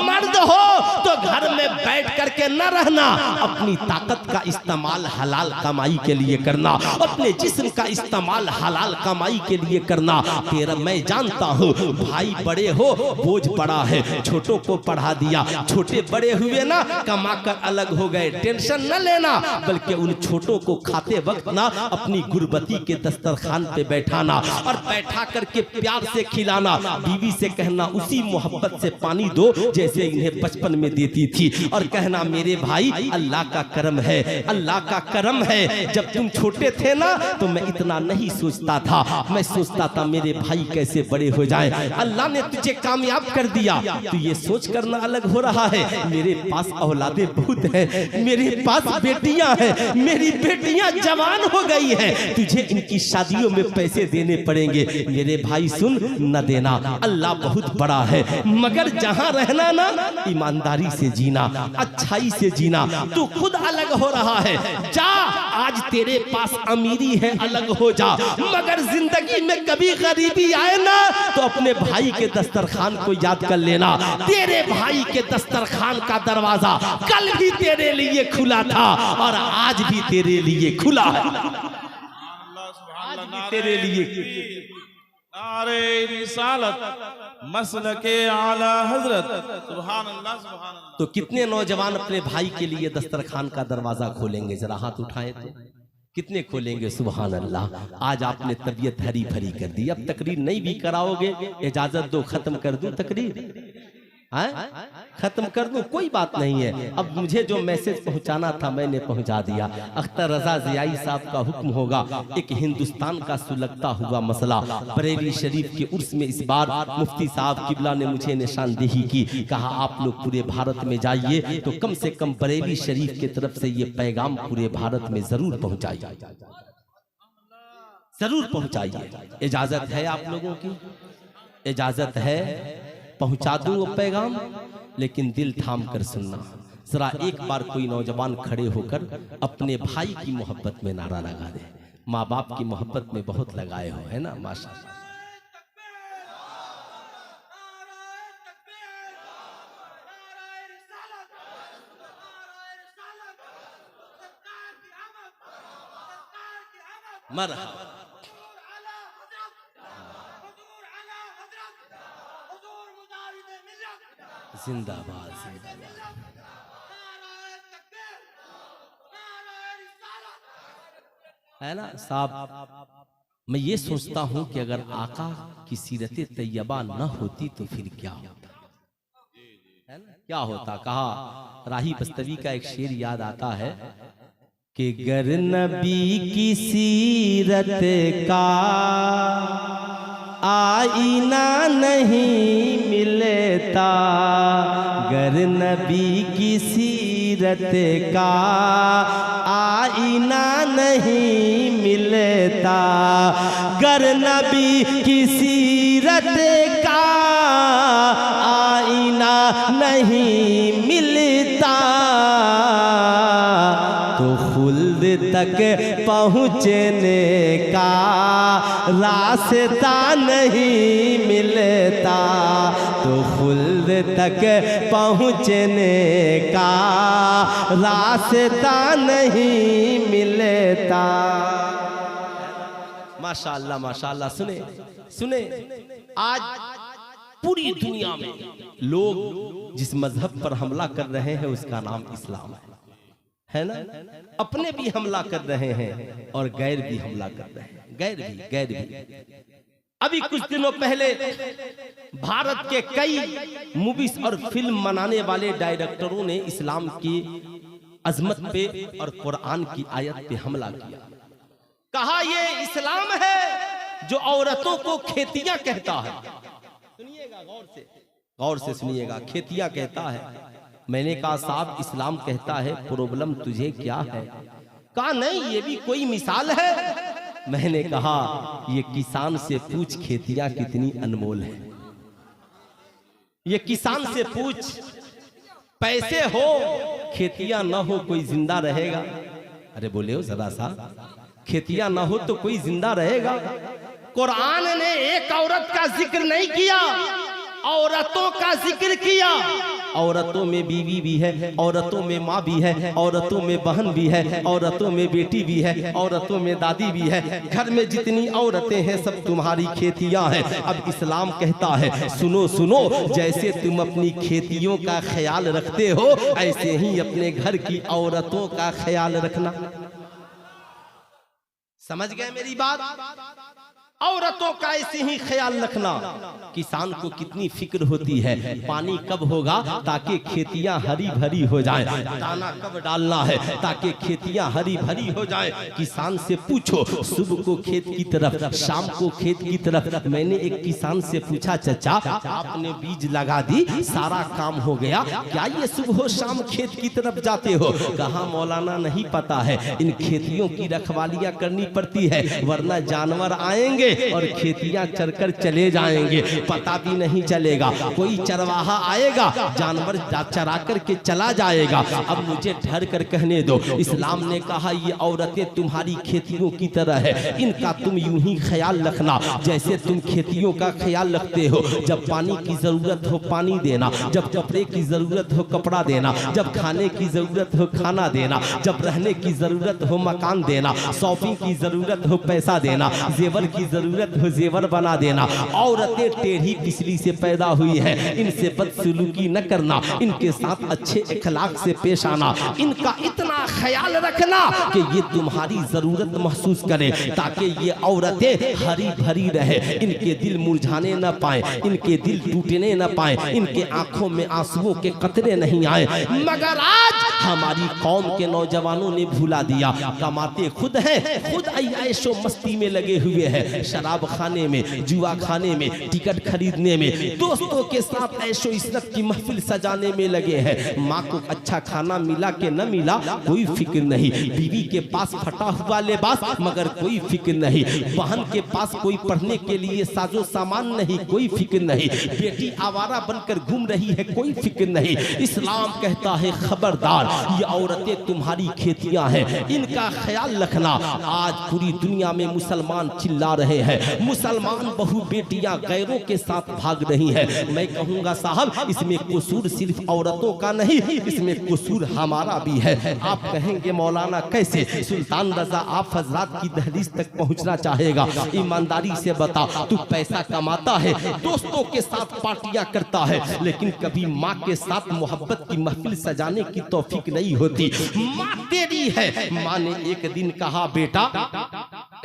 मर्द हो तो घर में बैठ करके न रहना, अपनी ताकत का इस्तेमाल हलाल कमाई के लिए करना, अपने जिस्म का इस्तेमाल हलाल कमाई के लिए करना। तेरा मैं जानता हूँ भाई बड़े हो, बोझ बड़ा है, छोटों को पढ़ा दिया, छोटे बड़े हुए ना कमा कर अलग हो गए, टेंशन न लेना, बल्कि उन छोटों को खाते वक्त ना अपनी गुरबती के दस्तरखान पे बैठाना और बैठा करके प्यार से खिलाना। बीवी से कहना उसी मोहब्बत से पानी दो जैसे इन्हें बचपन में देती थी, और कहना मेरे भाई अल्लाह का करम है, अल्लाह का करम है। जब तुम छोटे थे ना तो मैं इतना नहीं सोचता था, मैं सोचता था मेरे भाई कैसे बड़े हो जाएं। अल्लाह ने तुझे कामयाब कर दिया, तो ये सोच करना अलग हो रहा है मेरे पास औलादे बहुत है, मेरे पास बेटियां हैं, मेरी बेटियां जवान हो गई हैं, तुझे इनकी शादियों में पैसे देने पड़ेंगे। मेरे भाई सुन, न देना, अल्लाह बहुत बड़ा है, मगर जहां रहना ना ईमानदारी से जीना, अच्छाई से जीना। तू खुद अलग हो रहा है, जा आज तेरे पास अमीरी है, अलग हो जा, मगर जिंदगी में कभी गरीबी आए ना तो अपने भाई के दस्तरखान को याद कर लेना। तेरे भाई के दस्तरखान का दरवाजा कल भी तेरे लिए खुला था और आज भी तेरे लिए खुला है, आज भी तेरे लिए। नारे रिसालत मसलके आला हजरत, सुभान अल्लाह, सुभान अल्लाह। तो कितने नौजवान अपने भाई के लिए दस्तरखान का दरवाजा खोलेंगे? जरा हाथ उठाएं तो कितने खोलेंगे? सुभान अल्लाह। आज आपने तबीयत हरी भरी कर दी, अब तकरीर नहीं भी कराओगे, इजाजत दो, खत्म कर दूं तकरीर। खत्म कर दूं, कोई बात नहीं है। अब मुझे जो मैसेज पहुंचाना था मैंने पहुंचा दिया। अख्तर रजा ज़ियाई साहब का हुक्म होगा, एक हिंदुस्तान का सुलगता हुआ मसला। बरेली शरीफ के उर्स में इस बार मुफ्ती साहब किबला ने मुझे निशानदेही की, कहा आप लोग पूरे भारत में जाइए तो कम से कम बरेली शरीफ की तरफ से ये पैगाम पूरे भारत में जरूर पहुंचाइए, जरूर पहुंचाइए। इजाजत है आप लोगों की? इजाजत है? पहुंचा दूं वो पैगाम, लेकिन दिल थाम कर सुनना। जरा एक बार कोई नौजवान खड़े होकर अपने भाई की मोहब्बत में नारा लगा दे। माँ बाप की मोहब्बत में बहुत लगाए हो, है ना? माशाल्लाह। मरहबा। जिंदाबाद, जिंदाबाद। है ना साहब? मैं ये सोचता हूं कि अगर आका की सीरत तैयबा न होती तो फिर क्या होता, है ना? क्या होता? कहा राही बस्तवी का एक शेर याद आता है कि गर नबी की सीरत का आईना नहीं मिलता, गर नबी की सीरत का आईना नहीं मिलता, गर नबी की सीरत का आईना नहीं मिलता तो खुल्द तक पहुँचने का रास्ता नहीं मिलता, तो खुल्द तक पहुँचने का रास्ता नहीं मिलता। माशाअल्लाह, माशाअल्लाह। सुने सुने, आज पूरी दुनिया में लोग जिस मजहब पर हमला कर रहे हैं उसका नाम इस्लाम है ना? अपने भी हमला कर रहे हैं और गैर भी हमला कर रहे हैं, गैर भी। अभी कुछ दिनों पहले भारत के कई मूवीज और फिल्म बनाने वाले डायरेक्टरों ने इस्लाम की अजमत पे और कुरान की आयत पे हमला किया। कहा ये इस्लाम है जो औरतों को खेतियां कहता है। सुनिएगा गौर से सुनिएगा, खेतियां कहता है। मैंने कहा साहब इस्लाम कहता है, प्रॉब्लम तुझे क्या है? कहा नहीं ये भी कोई मिसाल है। मैंने कहा ये किसान से पूछ खेतियां कितनी अनमोल है। ये किसान से पूछ, पैसे हो खेतियां ना हो कोई जिंदा रहेगा? अरे बोले हो जरा सा, खेतियां ना हो तो कोई जिंदा रहेगा? कुरान ने एक औरत का जिक्र नहीं किया, औरतों का जिक्र किया। औरतों में बीवी भी है, औरतों में माँ भी है, औरतों में बहन भी है, औरतों में बेटी भी है, औरतों में दादी भी है। घर में जितनी औरतें हैं सब तुम्हारी खेतियां हैं। अब इस्लाम कहता है सुनो सुनो, जैसे तुम अपनी खेतियों का ख्याल रखते हो ऐसे ही अपने घर की औरतों का ख्याल रखना। समझ गए मेरी बात? औरतों का ऐसे ही ख्याल रखना। किसान को कितनी फिक्र होती है, पानी कब होगा ताकि खेतियां हरी भरी हो जाएं, दाना कब डालना है ताकि खेतियां हरी भरी हो जाएं। किसान से पूछो, सुबह को खेत की तरफ, शाम को खेत की तरफ। मैंने एक किसान से पूछा, चाचा आपने बीज लगा दी, सारा काम हो गया, क्या ये सुबह शाम खेत की तरफ जाते हो? कहा मौलाना नहीं पता है, इन खेतियों की रखवालियां करनी पड़ती है वरना जानवर आएंगे और खेतियां चरकर चले जाएंगे, पता भी नहीं चलेगा। कोई चरवाहा आएगा, जानवर चरा कर के चला जाएगा। अब मुझे ठहर कर कहने दो, इस्लाम ने कहा ये औरतें तुम्हारी खेतियों की तरह है, इनका तुम यूं ही ख्याल रखना जैसे तुम खेतियों का ख्याल रखते हो। जब पानी की जरूरत हो पानी देना, जब कपड़े की जरूरत हो कपड़ा देना, जब खाने की जरूरत हो खाना देना, जब रहने की जरूरत हो मकान देना, शॉपिंग की जरूरत हो पैसा देना, जेवर की जरूरत हो जेवर बना देना। औरतें टेढ़ी पिछली से पैदा हुई है, इनसे बदसलूकी न करना, इनके साथ अच्छे इखलाक से पेश आना, इनका इतना ख्याल रखना कि ये तुम्हारी जरूरत महसूस करे, ताकि ये औरतें हरी भरी रहे, इनके दिल मुरझाने न पाए, इनके दिल टूटने न पाए, इनके आंखों में आंसुओं के कतरे नहीं आए। मगर आज हमारी कौम के नौजवानों ने भुला दिया, कमाते खुद हैं, खुद ऐशो मस्ती में लगे हुए हैं, शराब खाने में, जुआ खाने में, टिकट खरीदने में, दोस्तों के साथ ऐशो इशरत की महफिल सजाने में लगे हैं। माँ को अच्छा खाना मिला कि न मिला कोई फिक्र नहीं, बीवी के पास फटा हुआ लिबास मगर कोई फिक्र नहीं, बहन के पास कोई पढ़ने के लिए साजो सामान नहीं, कोई फिक्र नहीं, बेटी आवारा बनकर घूम रही है, कोई फिक्र नहीं। इस्लाम कहता है खबरदार, ये औरतें तुम्हारी खेतियां हैं, इनका ख्याल रखना। आज पूरी दुनिया में मुसलमान चिल्ला रहे हैं, मुसलमान बहु बेटियां गैरों के साथ भाग रही हैं। मैं कहूंगा साहब, इसमें कसूर सिर्फ औरतों का नहीं, इसमें कसूर हमारा भी है। आप कहेंगे मौलाना कैसे? सुल्तान रजा आप हजरात की दहलीज तक पहुंचना चाहेगा। ईमानदारी से बता, तू पैसा कमाता है, दोस्तों के साथ पार्टियां करता है, लेकिन कभी माँ के साथ मोहब्बत की महफिल सजाने की तौफीक नहीं होती। माँ तेरी है, माँ ने एक दिन कहा बेटा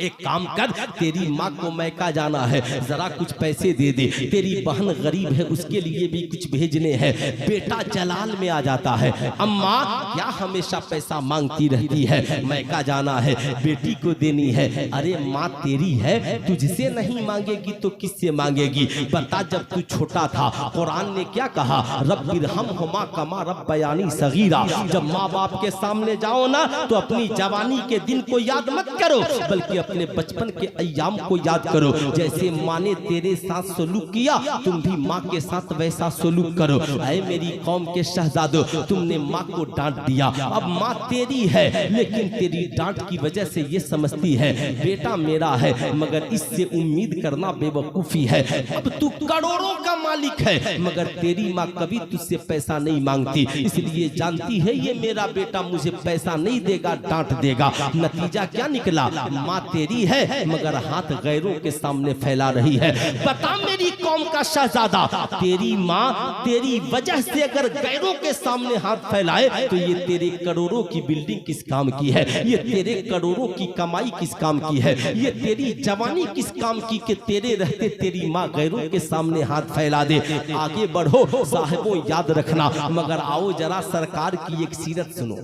एक काम कर, तेरी माँ को मैका जाना है, जरा कुछ पैसे दे दे, तेरी बहन गरीब है उसके लिए भी कुछ भेजने हैं। बेटा जलाल में आ जाता है, अम्मा क्या हमेशा पैसा मांगती रहती है, मैका जाना है, बेटी को देनी है। अरे माँ तेरी है, तुझसे नहीं मांगेगी तो किससे मांगेगी? बता, जब तू छोटा था कुरान ने क्या कहा? रब्बिरहमहुमा कमा रब्बयानी सगीरा। जब माँ बाप के सामने जाओ ना तो अपनी जवानी के दिन को याद मत करो, बल्कि अपने बचपन के अय्याम को याद करो। जैसे माँ ने तेरे साथ सलूक किया, तुम भी माँ के साथ वैसा सलूक करो। ऐ मेरी कौम के शहजादो, तुमने माँ को डांट दिया, अब माँ तेरी है, लेकिन तेरी डांट की वजह से ये समझती है बेटा मेरा है, मगर इससे उम्मीद करना बेवकूफी है। अब तू करोड़ों का मालिक है, मगर तेरी माँ कभी तुझसे पैसा नहीं मांगती, इसलिए जानती है ये मेरा बेटा मुझे पैसा नहीं देगा, डांट देगा। नतीजा क्या निकला? माँ तेरी है, मगर हाथ गैरों के सामने फैला रही है। बता मेरी कौम का शहजादा, तेरी माँ तेरी वजह से अगर गैरों के सामने हाथ फैलाए तो ये तेरे करोड़ों की बिल्डिंग किस काम की है? ये तेरे करोड़ों की कमाई किस काम की है? ये तेरी जवानी किस काम की कि तेरे रहते तेरी माँ गैरों के सामने हाथ फैला दे? आगे बढ़ो साहिबों, याद रखना। मगर आओ जरा सरकार की एक सीरत सुनो।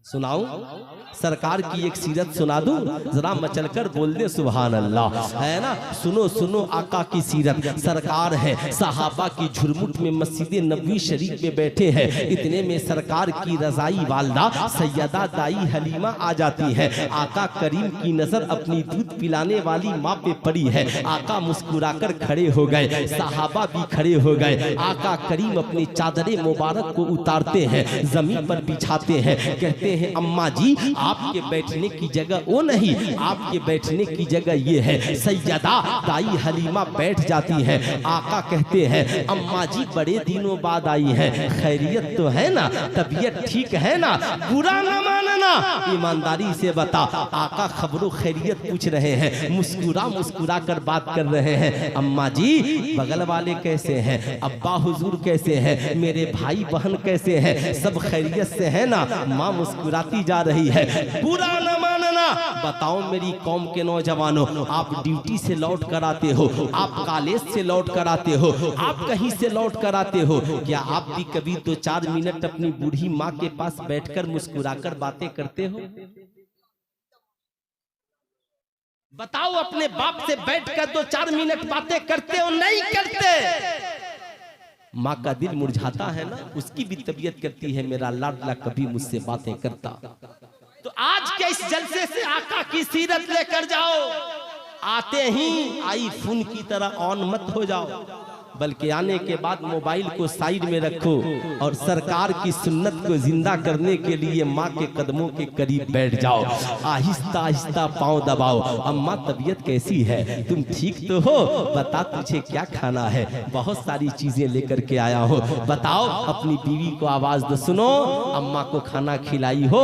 सुनाऊं? सरकार की एक सीरत सुना दूं? जरा मचलकर बोल दे सुभान अल्लाह, है ना? सुनो सुनो आका की सीरत। सरकार है सहाबा की झुरमुट में मस्जिद नबवी शरीफ में बैठे हैं, इतने में सरकार की रजाई वालदा सैयदा दाई हलीमा आ जाती है। आका करीम की नजर अपनी दूध पिलाने वाली माँ पे पड़ी है। आका मुस्कुराकर खड़े हो गए, सहाबा भी खड़े हो गए। आका करीम अपनी चादरे मुबारक को उतारते हैं, जमीन पर बिछाते हैं, कहते हैं अम्मा जी आपके बैठने की जगह वो नहीं, आपके बैठने की जगह ये है। सैयदा दाई हलीमा बैठ जाती है। आका कहते हैं अम्मा जी बड़े दिनों बाद आई है, खैरियत तो है ना? तबीयत ठीक है ना? बुरा न मानना, ईमानदारी से बता। आका खबरों खैरियत पूछ रहे हैं, मुस्कुरा मुस्कुरा कर बात कर रहे हैं। अम्मा जी बगल वाले कैसे हैं? अब्बा हुजूर कैसे हैं? मेरे भाई बहन कैसे हैं? सब खैरियत से है ना? माँ मुस्कुराती जा रही है। बुरा न मानना। बताओ मेरी कौम के नौजवानों, आप ड्यूटी से लौट कर आते हो, आप कॉलेज से लौट कर आते हो, आप कहीं से लौट कर आते हो, क्या आप भी कभी 2-4 मिनट अपनी बूढ़ी माँ के पास बैठकर मुस्कुराकर बातें करते हो? बताओ, अपने बाप से बैठकर 2-4 मिनट बातें करते हो? नहीं करते। माँ का दिल मुरझाता है ना, उसकी भी तबीयत करती है मेरा लाडला कभी मुझसे बातें करता। तो आज के इस जलसे से आका की सीरत लेकर जाओ, आते ही आईफोन की तरह ऑन मत हो जाओ। बल्कि आने के बाद मोबाइल को साइड में रखो और सरकार की सुन्नत को जिंदा करने के लिए माँ के कदमों के करीब बैठ जाओ। आहिस्ता आहिस्ता पाँव दबाओ। अम्मा तबीयत कैसी है, तुम ठीक तो हो, बता तुझे क्या खाना है, बहुत सारी चीजें लेकर के आया हो, बताओ। अपनी बीवी को आवाज दो, सुनो अम्मा को खाना खिलाई हो।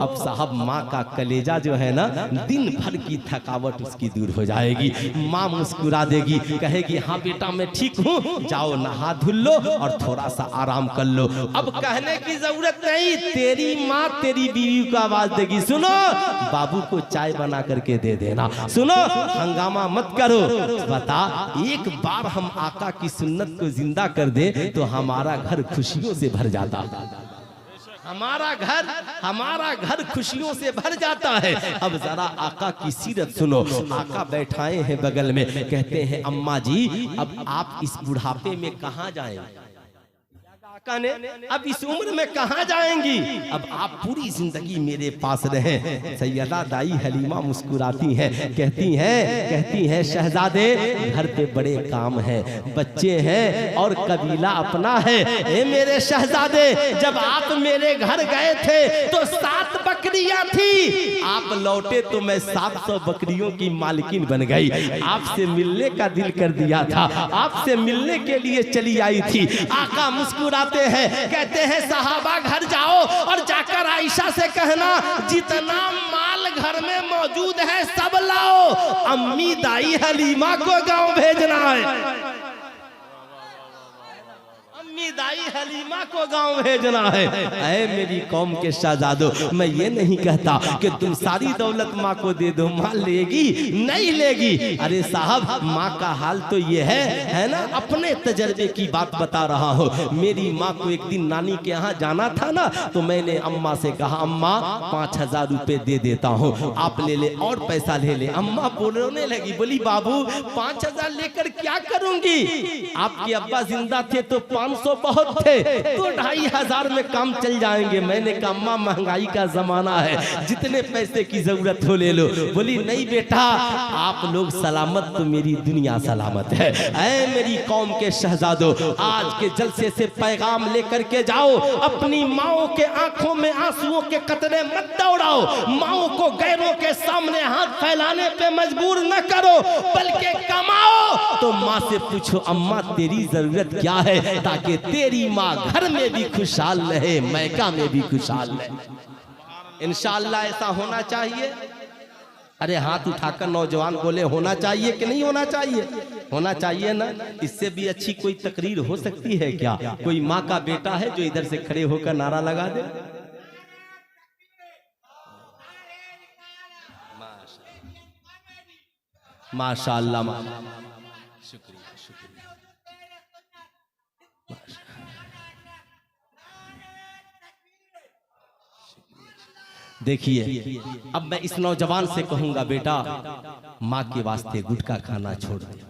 अब साहब माँ का कलेजा जो है ना, दिन भर की थकावट उसकी दूर हो जाएगी। माँ मुस्कुरा देगी, कहेगी हाँ बेटा मैं ठीक हूँ, जाओ नहा धुल लो और थोड़ा सा आराम कर लो। अब कहने की जरूरत नहीं, तेरी माँ तेरी बीवी को आवाज देगी, सुनो बाबू को चाय बना करके दे देना, सुनो हंगामा मत करो। बता, एक बार हम आका की सुन्नत को जिंदा कर दे तो हमारा घर खुशियों से भर जाता, हमारा घर खुशियों से भर जाता है। अब जरा आका की सीरत सुनो। आका बैठाए हैं बगल में, कहते हैं अम्मा जी अब आप इस बुढ़ापे में कहाँ जाएंगे? आका ने अब इस उम्र में कहाँ जाएंगी, अब आप पूरी जिंदगी मेरे पास रहे। सैयदा दाई हलीमा मुस्कुराती हैं, कहती हैं शहजादे घर पे बड़े काम हैं, बच्चे हैं और कबीला अपना है। ए मेरे शहजादे, जब आप मेरे घर गए थे तो 7 बकरियां थी, आप लौटे तो मैं 700 बकरियों की मालकिन बन गई। आपसे मिलने का दिल कर दिया था, आपसे मिलने के लिए चली आई थी। आका मुस्कुरा हैं, कहते हैं सहाबा घर जाओ और जाकर आयशा से कहना जितना माल घर में मौजूद है सब लाओ, अम्मी दाई हलीमा को गांव भेजना है, अम्मी दाई हलीमा को गांव भेजना है। ऐ मेरी कौम के शहजादों, मैं ये नहीं कहता कि तुम सारी दौलत माँ को दे दो, माँ लेगी नहीं लेगी। अरे साहब माँ का हाल तो ये है ना, अपने तजर्बे की बात बता रहा हूँ। मेरी माँ को एक दिन नानी के यहाँ जाना था ना, तो मैंने अम्मा से कहा अम्मा 5000 रुपए दे देता हूँ, आप ले ले और पैसा ले ले। अम्मा बोलने लगी, बोली बाबू 5000 लेकर क्या करूंगी, आपके अब्बा जिंदा थे तो 500 बहुत थे, तो 2500 में काम चल जाएंगे। मैंने कहा अम्मा महंगाई का जमाना है, जितने पैसे की जरूरत हो ले लो। बोली नहीं बेटा, आप लोग सलामत तो मेरी दुनिया सलामत है। ऐ मेरी कौम के शहजादों, आज के जलसे से पैगाम लेकर के जाओ, अपनी माओ के आंखों में आंसुओं के कतरे मत दौड़ाओ, माओ को गैरों के सामने हाथ फैलाने पे मजबूर न करो, बल्कि कमाओ तो माँ से पूछो अम्मा तेरी जरूरत क्या है, ताकि तेरी माँ घर में भी खुशहाल रहे, मैका में भी खुशहाल रहे। इंशाअल्लाह ऐसा होना चाहिए। अरे हाथ उठाकर नौजवान बोले होना चाहिए कि नहीं होना चाहिए? होना चाहिए ना। इससे भी अच्छी कोई तकरीर हो सकती है क्या? कोई माँ का बेटा है जो इधर से खड़े होकर नारा लगा दे, माशाअल्लाह, शुक्रिया शुक्रिया। देखिए अब मैं इस नौजवान से कहूंगा बेटा माँ के वास्ते गुटखा खाना छोड़ दे,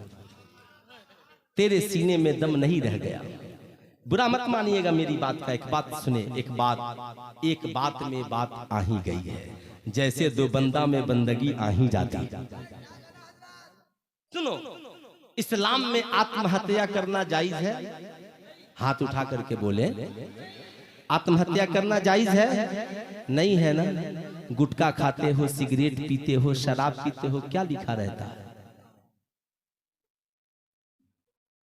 तेरे सीने में दम नहीं रह गया। बुरा मत मानिएगा मेरी बात का, एक बात सुने, एक बात में बात आ ही गई है, जैसे दो बंदा में बंदगी आ ही जाती। सुनो, इस्लाम में आत्महत्या करना जायज है? हाथ उठा करके बोले आत्महत्या करना जायज है? नहीं है ना। गुटखा खाते हो, सिगरेट पीते हो, शराब पीते हो, क्या लिखा रहता है?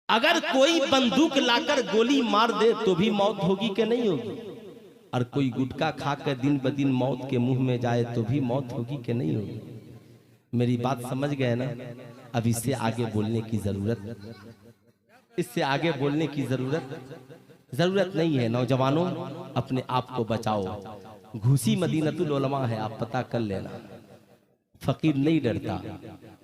अगर कोई बंदूक लाकर गोली मार दे तो भी मौत होगी कि नहीं होगी? और कोई गुटखा खाकर दिन ब दिन मौत के मुंह में जाए तो भी मौत होगी कि नहीं होगी? मेरी बात समझ गए ना? अब इससे आगे बोलने की जरूरत नहीं है। नौजवानों अपने आप को बचाओ। घूसी मदीनतुल उलमा है, आप पता कर लेना। फकीर नहीं डरता।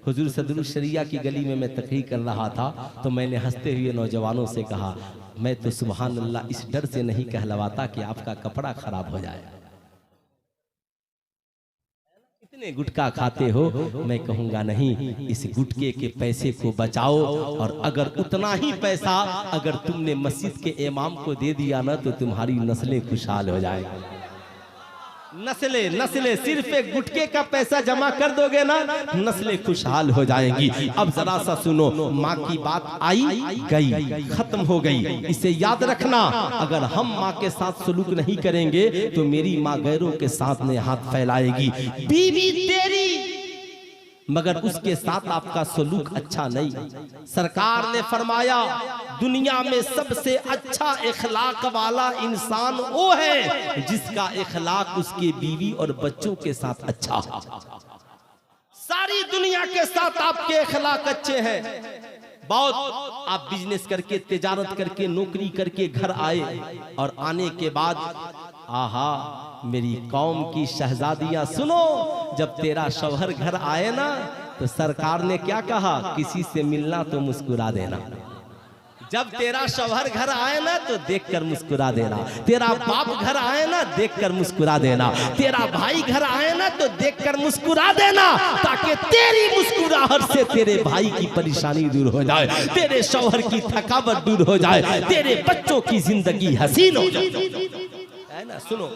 हुजूर सदरुल शरिया की गली में मैं तकरीर कर रहा था तो मैंने हंसते हुए नौजवानों से कहा मैं तो सुभान अल्लाह इस डर से नहीं कहलवाता कि आपका कपड़ा खराब हो जाए। इतने गुटखा खाते हो, मैं कहूंगा नहीं, इस गुटके के पैसे को बचाओ, और अगर उतना ही पैसा अगर तुमने मस्जिद के इमाम को दे दिया ना तो तुम्हारी नस्लें खुशहाल हो जाएगी। नस्लें नस्लें, सिर्फ एक गुटके का पैसा जमा कर दोगे ना, नस्लें खुशहाल हो जाएंगी। अब जरा सा सुनो, माँ की बात आई गई, खत्म हो गई। इसे याद रखना, अगर हम माँ के साथ सलूक नहीं करेंगे तो मेरी माँ गैरों के साथ में हाथ फैलाएगी। बीवी तेरी मगर उसके साथ आपका सलूक अच्छा नहीं। सरकार ने फरमाया दुनिया में सबसे अच्छा इखलाक वाला इंसान वो है जिसका इखलाक उसके बीवी और बच्चों के साथ अच्छा। सारी दुनिया के साथ आपके इखलाक अच्छे हैं। बहुत आप बिजनेस करके, तिजारत करके, नौकरी करके घर आए और आने के बाद आहा मेरी कौम की शहजादियां सुनो, जब तेरा शौहर घर आए ना तो सरकार ने क्या कहा, किसी से मिलना तो मुस्कुरा देना। जब तेरा शौहर घर आए ना तो देखकर मुस्कुरा देना, तेरा बाप घर आए ना देखकर मुस्कुरा देना, तेरा भाई घर आए ना तो देखकर मुस्कुरा देना, ताकि तेरी मुस्कुराहट से तेरे भाई की परेशानी दूर हो जाए, तेरे शौहर की थकावट दूर हो जाए, तेरे बच्चों की जिंदगी हसीन हो जाए। है ना? सुनो,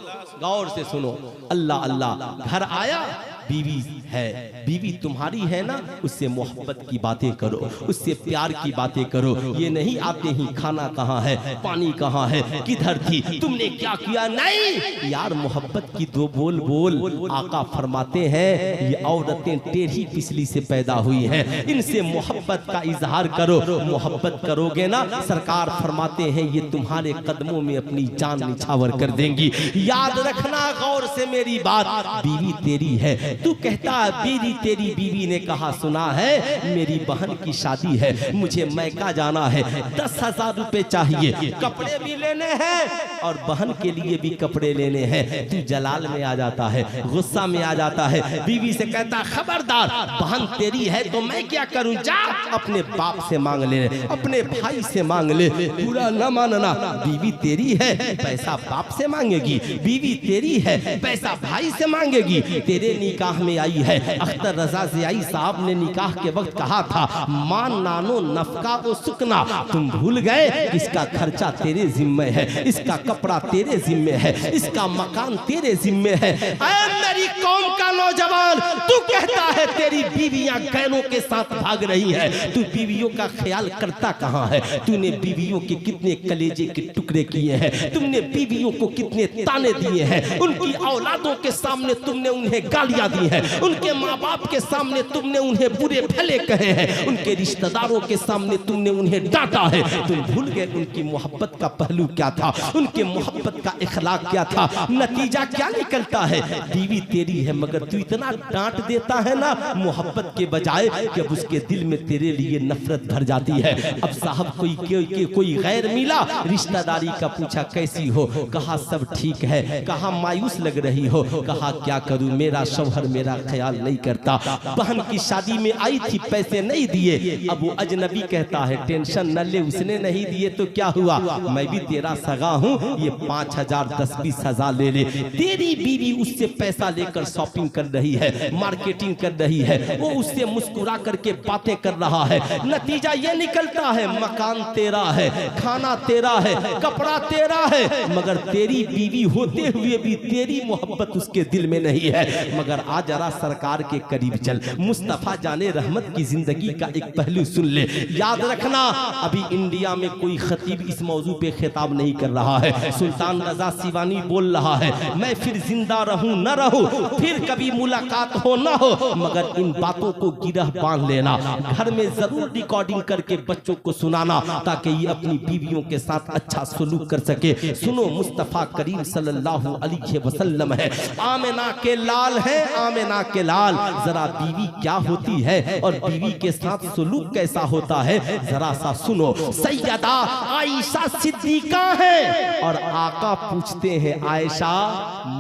गौर से सुनो, अल्लाह अल्लाह। घर आया, बीवी है, बीवी तुम्हारी है ना, उससे मोहब्बत की बातें करो, उससे प्यार की बातें करो। ये नहीं आते ही खाना कहाँ है, पानी कहाँ है, किधर थी, तुमने क्या किया, नहीं यार, मोहब्बत की दो बोल बोल। आका फरमाते हैं ये औरतें टेढ़ी पिछली से पैदा हुई हैं, इनसे मोहब्बत का इजहार करो। मोहब्बत करोगे ना, सरकार फरमाते हैं ये तुम्हारे कदमों में अपनी जान निछावर कर देंगी। याद रखना गौर से मेरी बात, बीवी तेरी है। तू कहता बीवी तेरी, बीवी ने कहा सुना है मेरी बहन की शादी है, मुझे मैका जाना है, 10,000 रुपए चाहिए, कपड़े भी लेने हैं और बहन के लिए भी कपड़े लेने हैं। तू जलाल में आ जाता है, गुस्सा में आ जाता है, बीवी से कहता खबरदार, बहन तेरी है तो मैं क्या करूं, जा अपने बाप से मांग ले, अपने भाई से मांग ले, पूरा न मानना। बीवी तेरी है, पैसा बाप से मांगेगी, बीवी तेरी है, पैसा भाई से मांगेगी। तेरे निकाह में आई है, अख्तर रजा ज़ियाई साहब ने निकाह के वक्त कहा था मान नानो नफका वो सुकना, तुम भूल गए इसका खर्चा तेरे जिम्मे है, इसका कपड़ा तेरे जिम्मे है, इसका मकान तेरे जिम्मे है। ऐ मेरी कौम का नौजवान, तू कहता है तेरी बीवियां गैरों के साथ भाग रही है, तू बीवियों का ख्याल करता कहाँ है? तूने बीवियों के कितने कलेजे के टुकड़े किए हैं, तुमने बीवियों को कितने ताने दिए हैं, उनकी औलादों के सामने तुमने उन्हें गालियां दी है, उनके माँ बाप के सामने तुमने उन्हें बुरे भले कहे हैं, उनके रिश्तेदारों के सामने तुमने उन्हें डांटा है। तुम भूल गए उनकी मोहब्बत का पहलू क्या था, उनके मोहब्बत का इखलाक क्या था। नतीजा क्या निकलता है, बीवी तेरी है मगर तू इतना डांट देता है ना मोहब्बत के बजाय, जब उसके दिल में तेरे लिए नफरत भर जाती है। अब साहब कोई गैर मिला, रिश्तेदारी का पूछा कैसी हो, कहा सब ठीक है, कहा मायूस लग रही हो, कहा क्या करूं मेरा शौहर मेरा ख्याल नहीं करता, बहन की शादी में आई थी पैसे नहीं दिए। अब वो अजनबी कहता है टेंशन न ले, उसने नहीं दिए तो क्या हुआ, मैं भी तेरा सगा हूँ, ये 5,000 10-20,000 ले ले। तेरी बीवी उससे पैसा लेकर शॉपिंग कर रही है, मार्केटिंग कर रही है, वो उससे मुस्कुरा करके बातें कर रहा है। नतीजा ये निकलता है मकान तेरा है, खाना तेरा है, कपड़ा तेरा है, मगर तेरी बीवी होते हुए भी तेरी मोहब्बत उसके दिल में नहीं है। मगर आज जरा सरकार के करीब चल, मुस्तफा जाने रहमत की जिंदगी का एक पहलू सुन ले। याद रखना अभी इंडिया में कोई खतीब इस मौजू पे खिताब नहीं कर रहा है, सुल्तान रजा सिवानी बोल रहा है मैं फिर जिंदा रहूं न रहूं, फिर कभी मुलाकात हो न हो, मगर इन बातों को गिरह बांध लेना, घर में जरूर रिकॉर्डिंग करके बच्चों को सुनाना ताकि ये अपनी बीवियों के साथ अच्छा सलूक कर सके। सुनो मुस्तफा करीम सल्लल्लाहु अलैहि वसल्लम है, आमिना के लाल है, आमिना के लाल, जरा बीवी क्या होती है और बीवी के साथ सलूक कैसा होता है जरा सा सुनो। सैयदा आयशा सिद्दीका है और आका पूछते हैं आयशा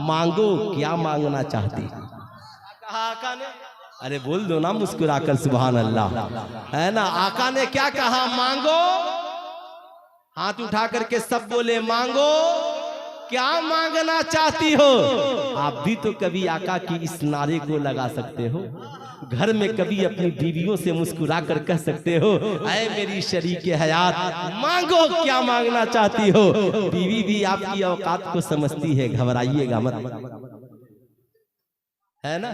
मांगो, क्या मांगना चाहती? कहा आका ने, अरे बोल दो ना मुस्कुराकर सुभान अल्लाह, है ना? आका ने क्या कहा, मांगो। हाथ उठा करके सब बोले मांगो, क्या मांगना चाहती हो? आप भी तो कभी आका की इस नारे को लगा सकते हो, घर में कभी अपनी बीवियों से मुस्कुरा कर कह सकते हो ऐ मेरी शरीके हयात मांगो, क्या मांगना चाहती हो? बीवी भी आपकी औकात को समझती है, घबराइएगा मत। है ना।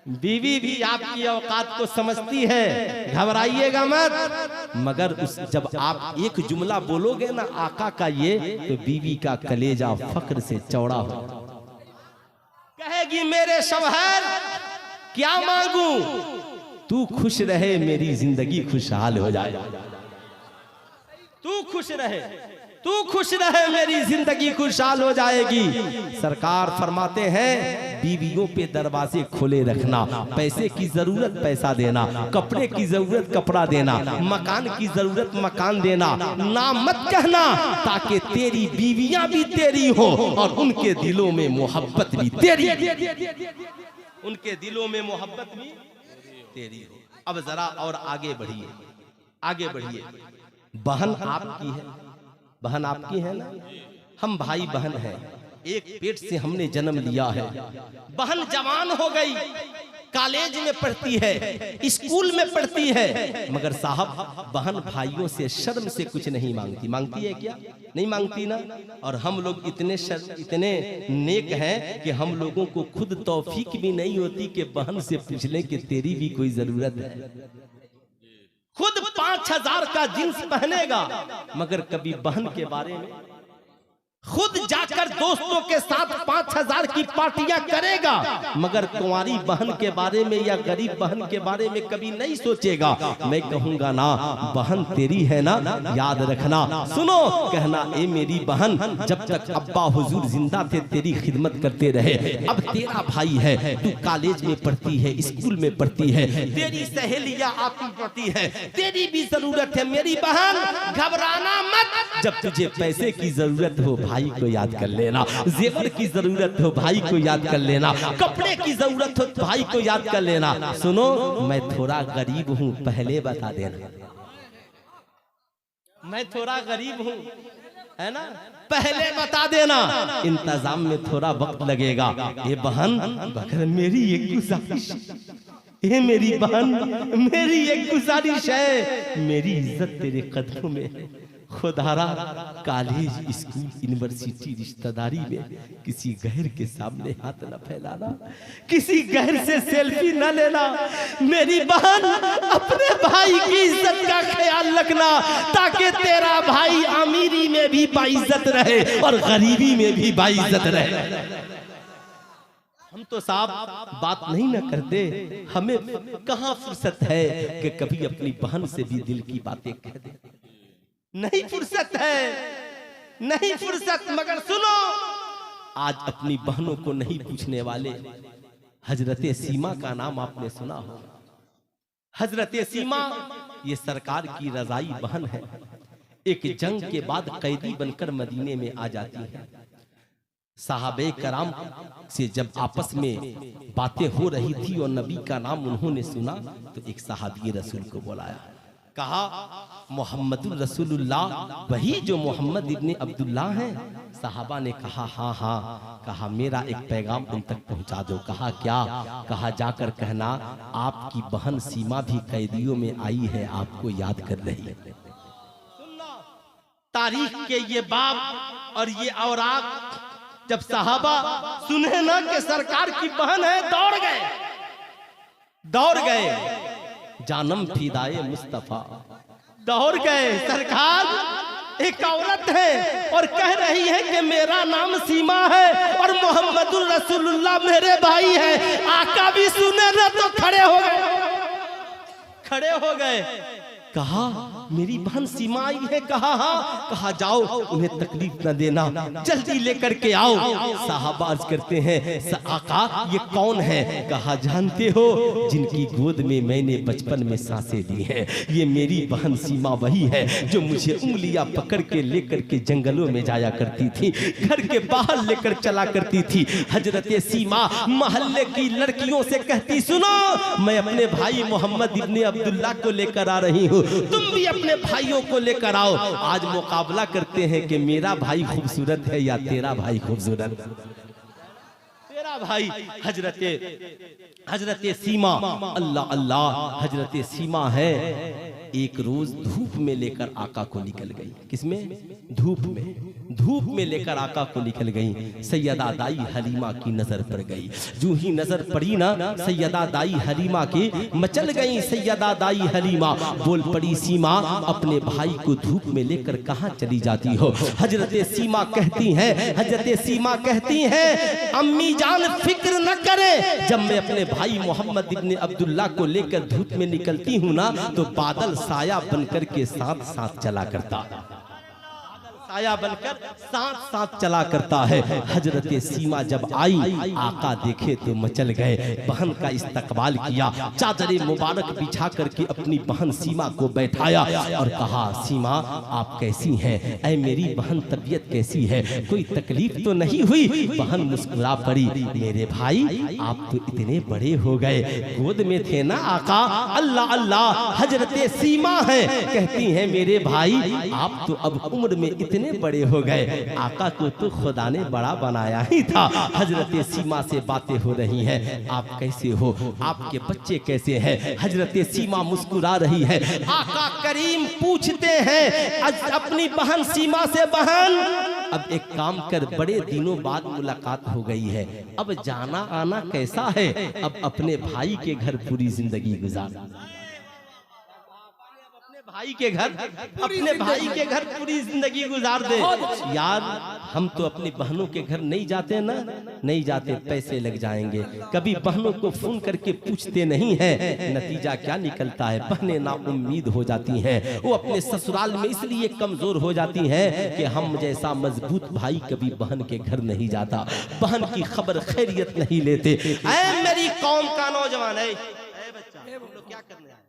बीवी भी आपकी औकात को समझती है, घबराइएगा मत। मगर उस जब आप एक जुमला बोलोगे ना आका का ये, तो बीवी का कलेजा फक्र से चौड़ा हो, कहेगी मेरे शौहर क्या मांगू, तू खुश रहे मेरी जिंदगी खुशहाल हो जाए, तू खुश रहे, तू खुश रहे मेरी जिंदगी खुशहाल हो जाएगी। सरकार फरमाते हैं बीवियों पे दरवाजे खोले रखना, पैसे की जरूरत पैसा देना, कपड़े की जरूरत कपड़ा देना, मकान की जरूरत मकान देना, ना मत कहना, ताकि तेरी बीवियां भी तेरी हो और उनके दिलों में मोहब्बत भी तेरी, उनके दिलों में मोहब्बत भी तेरी हो। अब जरा और आगे बढ़िए, आगे बढ़िए। बहन आपकी है, बहन आपकी है ना, हम भाई बहन हैं, एक पेट से हमने जन्म लिया है। बहन जवान हो गई, कॉलेज में पढ़ती है, स्कूल में पढ़ती है, मगर साहब बहन भाइयों से शर्म से कुछ नहीं मांगती। मांगती है क्या? नहीं मांगती ना। और हम लोग इतने नेक हैं कि हम लोगों को खुद तौफीक भी नहीं होती कि बहन से पूछ लें कि तेरी भी कोई जरूरत है। खुद 5000 का जींस पहनेगा, मगर कभी बहन के बारे में, खुद जाकर दोस्तों के साथ 5000 की पार्टियां करेगा, मगर कुंवारी बहन के बारे में या गरीब बहन के बारे में कभी नहीं सोचेगा। मैं कहूंगा ना बहन तेरी है ना, याद रखना, सुनो कहना, ए मेरी बहन जब तक अब्बा हुजूर जिंदा थे तेरी खिदमत करते रहे, अब तेरा भाई है, तू कॉलेज में पढ़ती है, स्कूल में पढ़ती है, तेरी सहेलियां आती पढ़ती है, तेरी भी जरूरत है मेरी बहन, घबराना मत। जब तुझे पैसे की जरूरत हो भाई को याद कर लेना, जेवर की जरूरत हो भाई को याद कर लेना, कपड़े की जरूरत हो भाई को याद कर लेना। सुनो मैं थोड़ा गरीब हूँ पहले बता देना, मैं थोड़ा गरीब हूँ, है ना, पहले बता देना, इंतजाम में थोड़ा वक्त लगेगा। ये बहन मगर मेरी एक गुजारिश, ये मेरी बहन मेरी एक गुजारिश है, मेरी इज्जत तेरे कदमों में है, खुदारा कॉलेज स्कूल यूनिवर्सिटी रिश्तेदारी में किसी गैर के सामने हाथ न फैलाना, किसी गैर से सेल्फी न लेना। मेरी बहन अपने भाई की इज्जत का ख्याल रखना, ताकि तेरा भाई अमीरी में भी बाइज्जत रहे और गरीबी में भी बाइज्जत रहे। हम तो साहब बात नहीं न करते, हमें कहाँ फुर्सत है कि कभी अपनी बहन से भी दिल की बातें कह दे, नहीं फुर्सत है, नहीं फुर्सत। मगर सुनो, आज अपनी बहनों को नहीं पूछने वाले हजरते सीमा का नाम आपने सुना हो। हजरते सीमा ये सरकार की रजाई बहन है, एक जंग के बाद कैदी बनकर मदीने में आ जाती है। साहबे कराम से जब आपस में बातें हो रही थी और नबी का नाम उन्होंने सुना, तो एक सहाबी रसूल को बुलाया, कहा मोहम्मदुर रसूलुल्लाह वही जो मोहम्मद इब्ने अब्दुल्लाह हैं? साहबा ने कहा हाँ हाँ। कहा मेरा एक पैगाम उन तक पहुंचा दो। कहा क्या? कहा जाकर कहना आपकी बहन सीमा भी कैदियों में आई है, आपको याद कर रही है। तारीख के ये बाब और ये औराक जब साहबा सुने ना कि सरकार की बहन है, दौड़ गए, दौड़ गए, जानम फिदाए मुस्तफा, दौड़ गए। सरकार एक औरत है और कह रही है कि मेरा नाम सीमा है और मोहम्मदुर रसूलुल्लाह मेरे भाई है। आका भी सुने ना तो खड़े हो गए, खड़े हो गए। कहा मेरी बहन सीमा आई है? कहा हाँ। कहा जाओ उन्हें तकलीफ न देना, जल्दी लेकर के आओ। साहबा अर्ज करते हैं आका ये कौन है? कहा जानते हो जिनकी गोद में मैंने बचपन में सांसें ली हैं, ये मेरी बहन सीमा वही है जो मुझे उंगलियां पकड़ के लेकर के जंगलों में जाया करती थी, घर के बाहर लेकर चला करती थी। हजरत सीमा मोहल्ले की लड़कियों से कहती सुनो मैं अपने भाई मोहम्मद इब्ने अब्दुल्लाह को लेकर आ रही हूँ, तुम भी अपने भाइयों को लेकर आओ। आज मुकाबला करते हैं कि मेरा भाई खूबसूरत है या तेरा भाई खूबसूरत। तेरा भाई हजरते सीमा, अल्लाह अल्लाह, हजरते सीमा है एक रोज धूप में लेकर आका को निकल गई। किसमें? धूप में। धूप में लेकर आका को निकल गई। सैयदा दाई हलीमा की नजर पड़ गई। जो ही नजर पड़ी ना सैयदा दाई हलीमा की, मचल गई सैयदा दाई हलीमा। बोल पड़ी सीमा, अपने भाई को धूप में लेकर कहां चली जाती हो? हजरत सीमा कहती हैं, हजरत सीमा कहती हैं, अम्मी जान फिक्र न करे, जब मैं अपने भाई मोहम्मद इब्ने अब्दुल्ला को लेकर धूप में निकलती हूँ ना तो बादल साया बनकर के साथ साथ चला करता, साया बनकर साथ साथ चला करता है। हजरत सीमा जब आई, आका देखे तो मचल गए। बहन का इस्तकबाल किया, चादर मुबारक बिछा करके अपनी बहन सीमा को बैठाया और कहा, सीमा आप कैसी हैं? ऐ मेरी बहन तबीयत कैसी है? कोई तकलीफ तो नहीं हुई? बहन मुस्कुरा पड़ी, मेरे भाई आप तो इतने बड़े हो गए, गोद में थे ना आका? अल्लाह अल्लाह, हजरत सीमा है कहती हैं, मेरे भाई आप तो अब उम्र में इतने बड़े हो गए, आका को तो खुदा ने बड़ा बनाया ही था। हजरत सीमा से बातें हो रही हैं, आप कैसे हो? आपके बच्चे कैसे हैं? हजरत सीमा मुस्कुरा रही है। आका करीम पूछते हैं अपनी बहन सीमा से, बहन अब एक काम कर, बड़े दिनों बाद मुलाकात हो गई है, अब जाना आना कैसा है? अब अपने भाई के घर पूरी जिंदगी गुजार, भाई के घर, अपने भाई के घर पूरी जिंदगी गुजार दे। यार हम तो अपनी बहनों के घर नहीं जाते ना, नहीं जाते, पैसे लग जाएंगे। कभी बहनों को फोन करके पूछते नहीं हैं, नतीजा क्या निकलता है? बहनें ना उम्मीद हो जाती हैं, वो अपने ससुराल में इसलिए कमजोर हो जाती हैं कि हम जैसा मजबूत भाई कभी बहन के घर नहीं जाता, बहन की खबर खैरियत नहीं लेते। ऐ मेरी कौम का नौजवान है, बच्चा क्या करने आए?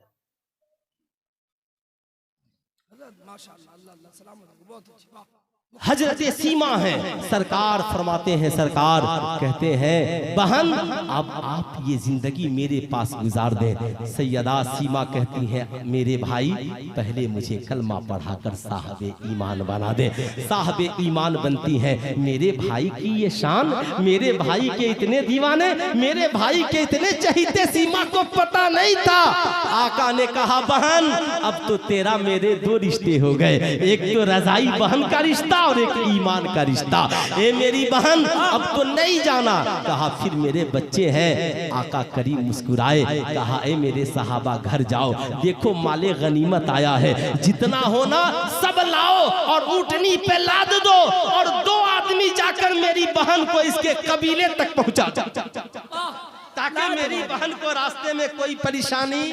हजरत सीमा है, सरकार फरमाते हैं, सरकार कहते हैं, बहन अब आप ये जिंदगी मेरे पास गुजार दें। सैयदा सीमा कहती हैं, मेरे भाई पहले मुझे कलमा पढ़ाकर साहबे ईमान बना दे। साहबे ईमान बनती हैं। मेरे भाई की ये शान, मेरे भाई के इतने दीवाने, मेरे भाई के इतने चहीते सीमा को पता नहीं था। आका ने कहा, बहन अब तो तेरा मेरे दो रिश्ते हो गए, एक तो रजाई बहन का रिश्ता और एक ईमान का रिश्ता। ए मेरी बहन अब तो नहीं जाना। कहा फिर मेरे बच्चे हैं। आका करीम मुस्कुराए, कहा ए मेरे सहाबा घर जाओ, देखो माले गनीमत आया है, जितना होना सब लाओ और ऊँटनी पे लाद दो और 2 आदमी जाकर मेरी बहन को इसके कबीले तक पहुंचा, ताकि मेरी बहन को रास्ते में कोई परेशानी,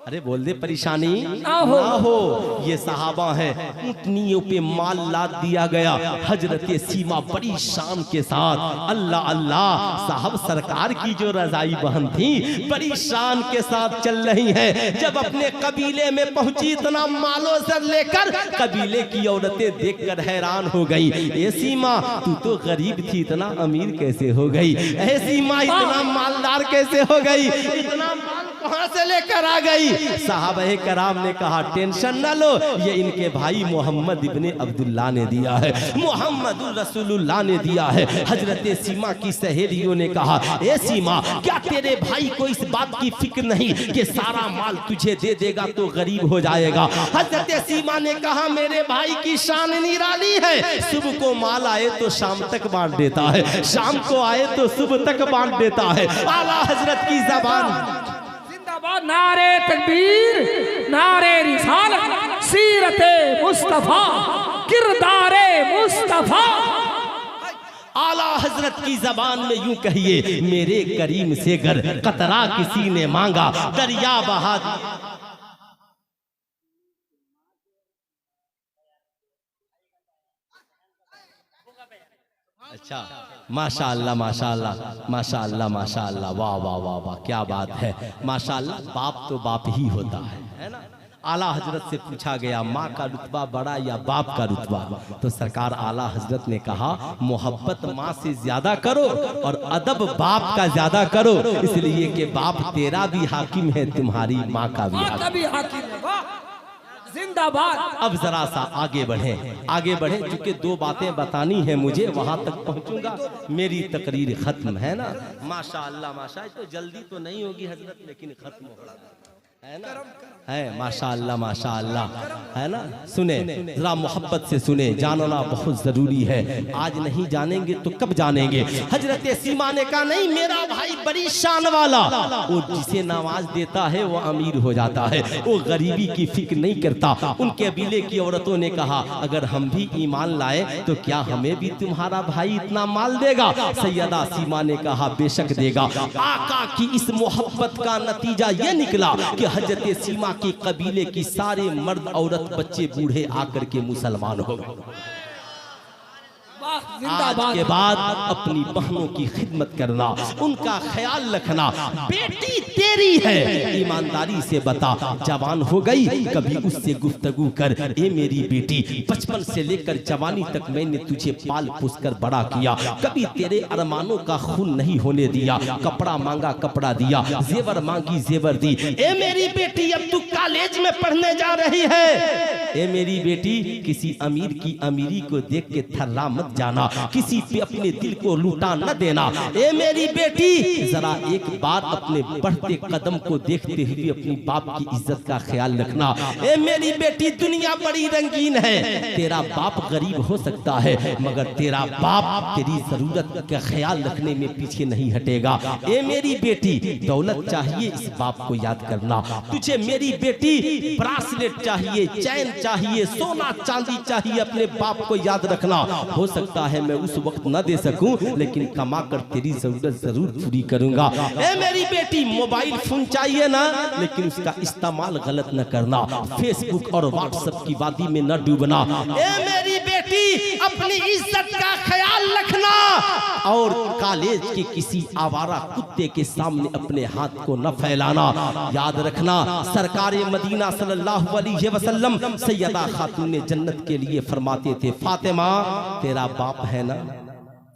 अरे बोल दे, परेशानी ना हो। ये सहाबा है, ऊँटनियों पे माल लाद दिया गया। हजरत सीमा बड़ी शान के साथ, अल्लाह अल्लाह, साहब सरकार की जो रजाई बहन थी बड़ी शान के साथ चल रही है। जब अपने कबीले में पहुंची, इतना मालो से लेकर कबीले की औरतें देखकर हैरान हो गई। ये सीमा तू तो गरीब थी, इतना अमीर कैसे हो गई? ऐ सीमा इतना मालदार कैसे हो गई? इतना कहां से लेकर आ गई? साहबे कराम ने कहा, टेंशन न लो, ये इनके भाई मोहम्मद इब्ने अब्दुल्ला ने दिया है, मोहम्मद रसूलुल्लाह ने दिया है। हजरत सीमा की सहेलियों ने कहा, ए सीमा क्या तेरे भाई को इस बात की फिक्र नहीं कि सारा माल तुझे दे देगा तो गरीब हो जाएगा? हजरत सीमा ने कहा, मेरे भाई की शान निराली है, सुबह को माल आए तो शाम तक बांट देता है, शाम को आए तो सुबह तक बांट देता है। आला हजरत की जबान, नारे तकबीर, नारे रिसालत, सीरते मुस्तफा, किरदारे मुस्तफा। आला हजरत की जबान में यूं कहिए, मेरे करीम से गर कतरा किसी ने मांगा, दरिया बहा। अच्छा, माशाअल्लाह माशाअल्लाह माशाअल्लाह माशाअल्लाह, वाह वाह वाह वाह, क्या बात है, माशाअल्लाह। बाप तो बाप ही होता है ना। आला हजरत से पूछा गया, माँ का रुतबा बड़ा या बाप का रुतबा? तो सरकार आला हजरत ने कहा, मोहब्बत माँ से ज्यादा करो और अदब बाप का ज्यादा करो, इसलिए कि बाप तेरा भी हाकिम है, तुम्हारी माँ का भी हाकिम है। जिंदाबाद। अब जरा सा आगे बढ़े, आगे बढ़े, क्योंकि 2 बातें बतानी है मुझे, वहां तक पहुंचूंगा, मेरी तकरीर खत्म है ना। माशाअल्लाह माशाअल्लाह, तो जल्दी तो नहीं होगी हजरत, लेकिन खत्म होगा। है माशाअल्लाह माशाअल्लाह, है ना। सुने जरा मोहब्बत से सुने, जानना बहुत जरूरी है। आज नहीं जानेंगे तो कब जानेंगे। हजरत सीमा ने कहा नहीं मेरा भाई बड़ी शान वाला, वो जिसे नवाज देता है वो अमीर हो जाता है, वो गरीबी की फिक्र नहीं करता। उनके कबीले की औरतों ने कहा अगर हम भी ईमान लाए तो क्या हमें भी तुम्हारा भाई इतना माल देगा? सैयदा सीमा ने कहा बेशक देगा। आका की इस मोहब्बत का नतीजा ये निकला कि हजरत सीमा के कबीले की सारे मर्द औरत बच्चे बूढ़े आकर के मुसलमान हो गए। आज के बाद अपनी बहनों की खिदमत करना, उनका ख्याल रखना। बेटी तेरी है, ईमानदारी से बता, जवान हो गई कभी उससे गुफ्तगू कर। ए मेरी बेटी, बचपन से लेकर जवानी तक मैंने तुझे पाल पोस कर बड़ा किया, कभी तेरे अरमानों का खून नहीं होने दिया। कपड़ा मांगा कपड़ा दिया, जेवर मांगी जेवर दी। ए मेरी बेटी अब तू कॉलेज में पढ़ने जा रही है। ए मेरी बेटी, किसी अमीर की अमीरी को देख के थर्रा मत जाना, किसी पे अपने दिल को लूटा न देना। ए मेरी बेटी, जरा एक बार अपने बढ़ते कदम को देखते हुए अपनी बाप की इज्जत का ख्याल रखना। ए मेरी बेटी, दुनिया बड़ी रंगीन है, तेरा बाप गरीब हो सकता है मगर तेरा बाप तेरी जरूरत का ख्याल रखने में पीछे नहीं हटेगा। ए मेरी बेटी, दौलत चाहिए इस बाप को याद करना। तुझे मेरी बेटी ब्रासलेट चाहिए, चैन चाहिए, सोना चांदी चाहिए, अपने बाप को याद रखना। हो सकता है मैं उस वक्त न दे सकूं, लेकिन कमा कर तेरी जरूरत जरूर पूरी करूंगा। ए मेरी बेटी, मोबाइल फोन चाहिए ना, लेकिन उसका इस्तेमाल गलत न करना, फेसबुक और व्हाट्सएप की वादी में न डूबना। ए मेरी बेटी, अपनी इज्जत का ख्याल रखना और कॉलेज के किसी आवारा कुत्ते के सामने अपने हाथ को न फैलाना। याद रखना, सरकारे मदीना सल्लल्लाहु अलैहि वसल्लम सैयदा खातून जन्नत के लिए फरमाते थे, फातिमा तेरा बाप है ना,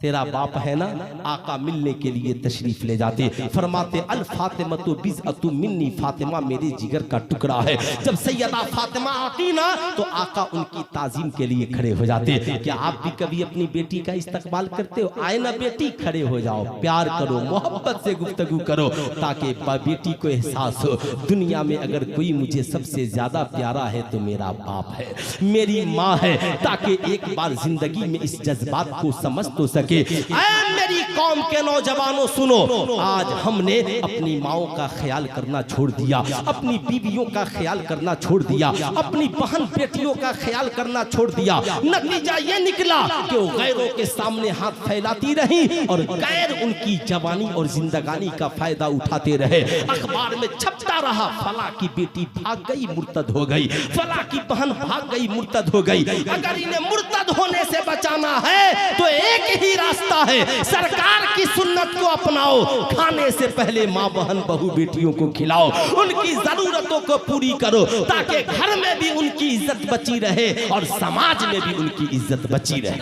तेरा बाप है ना। आका मिलने के लिए तशरीफ ले जाते, फरमाते अल फातिमा तो बिज़अतु मिन्नी, फातिमा मेरे जिगर का टुकड़ा है। जब सैयदा फातिमा आती ना तो आका उनकी ताजीम के लिए खड़े हो जाते। क्या आप भी कभी अपनी बेटी का इस्तकबाल करते हो? आए ना बेटी, खड़े हो जाओ, प्यार करो, मोहब्बत से गुफ्तगू करो, ताकि बेटी को एहसास हो दुनिया में अगर कोई मुझे सबसे ज्यादा प्यारा है तो मेरा बाप है, मेरी माँ है, ताकि एक बार जिंदगी में इस जज्बात को समझ तो सके। मेरी कौम के नौजवानों सुनो, आज हमने अपनी माओं का ख्याल करना छोड़ दिया, अपनी बीवियों का ख्याल करना छोड़ दिया, अपनी बहन बेटियों का ख्याल करना छोड़ दिया। नतीजा ये निकला कि वो गैरों के सामने हाथ फैलाती रही और गैर उनकी जवानी और जिंदगानी का फायदा उठाते रहे। अखबार में छपता रहा, फला की बेटी भाग गई मुर्तद हो गई, फला की बहन भाग गई मुर्तद हो गई। अगर इन्हें मुर्तद होने से बचाना है तो एक ही रास्ता है, सरकार की सुन्नत को अपनाओ। खाने से पहले माँ बहन बहू बेटियों को खिलाओ, उनकी जरूरतों को पूरी करो, ताकि घर में भी उनकी इज्जत बची रहे और समाज में भी उनकी इज्जत बची रहे।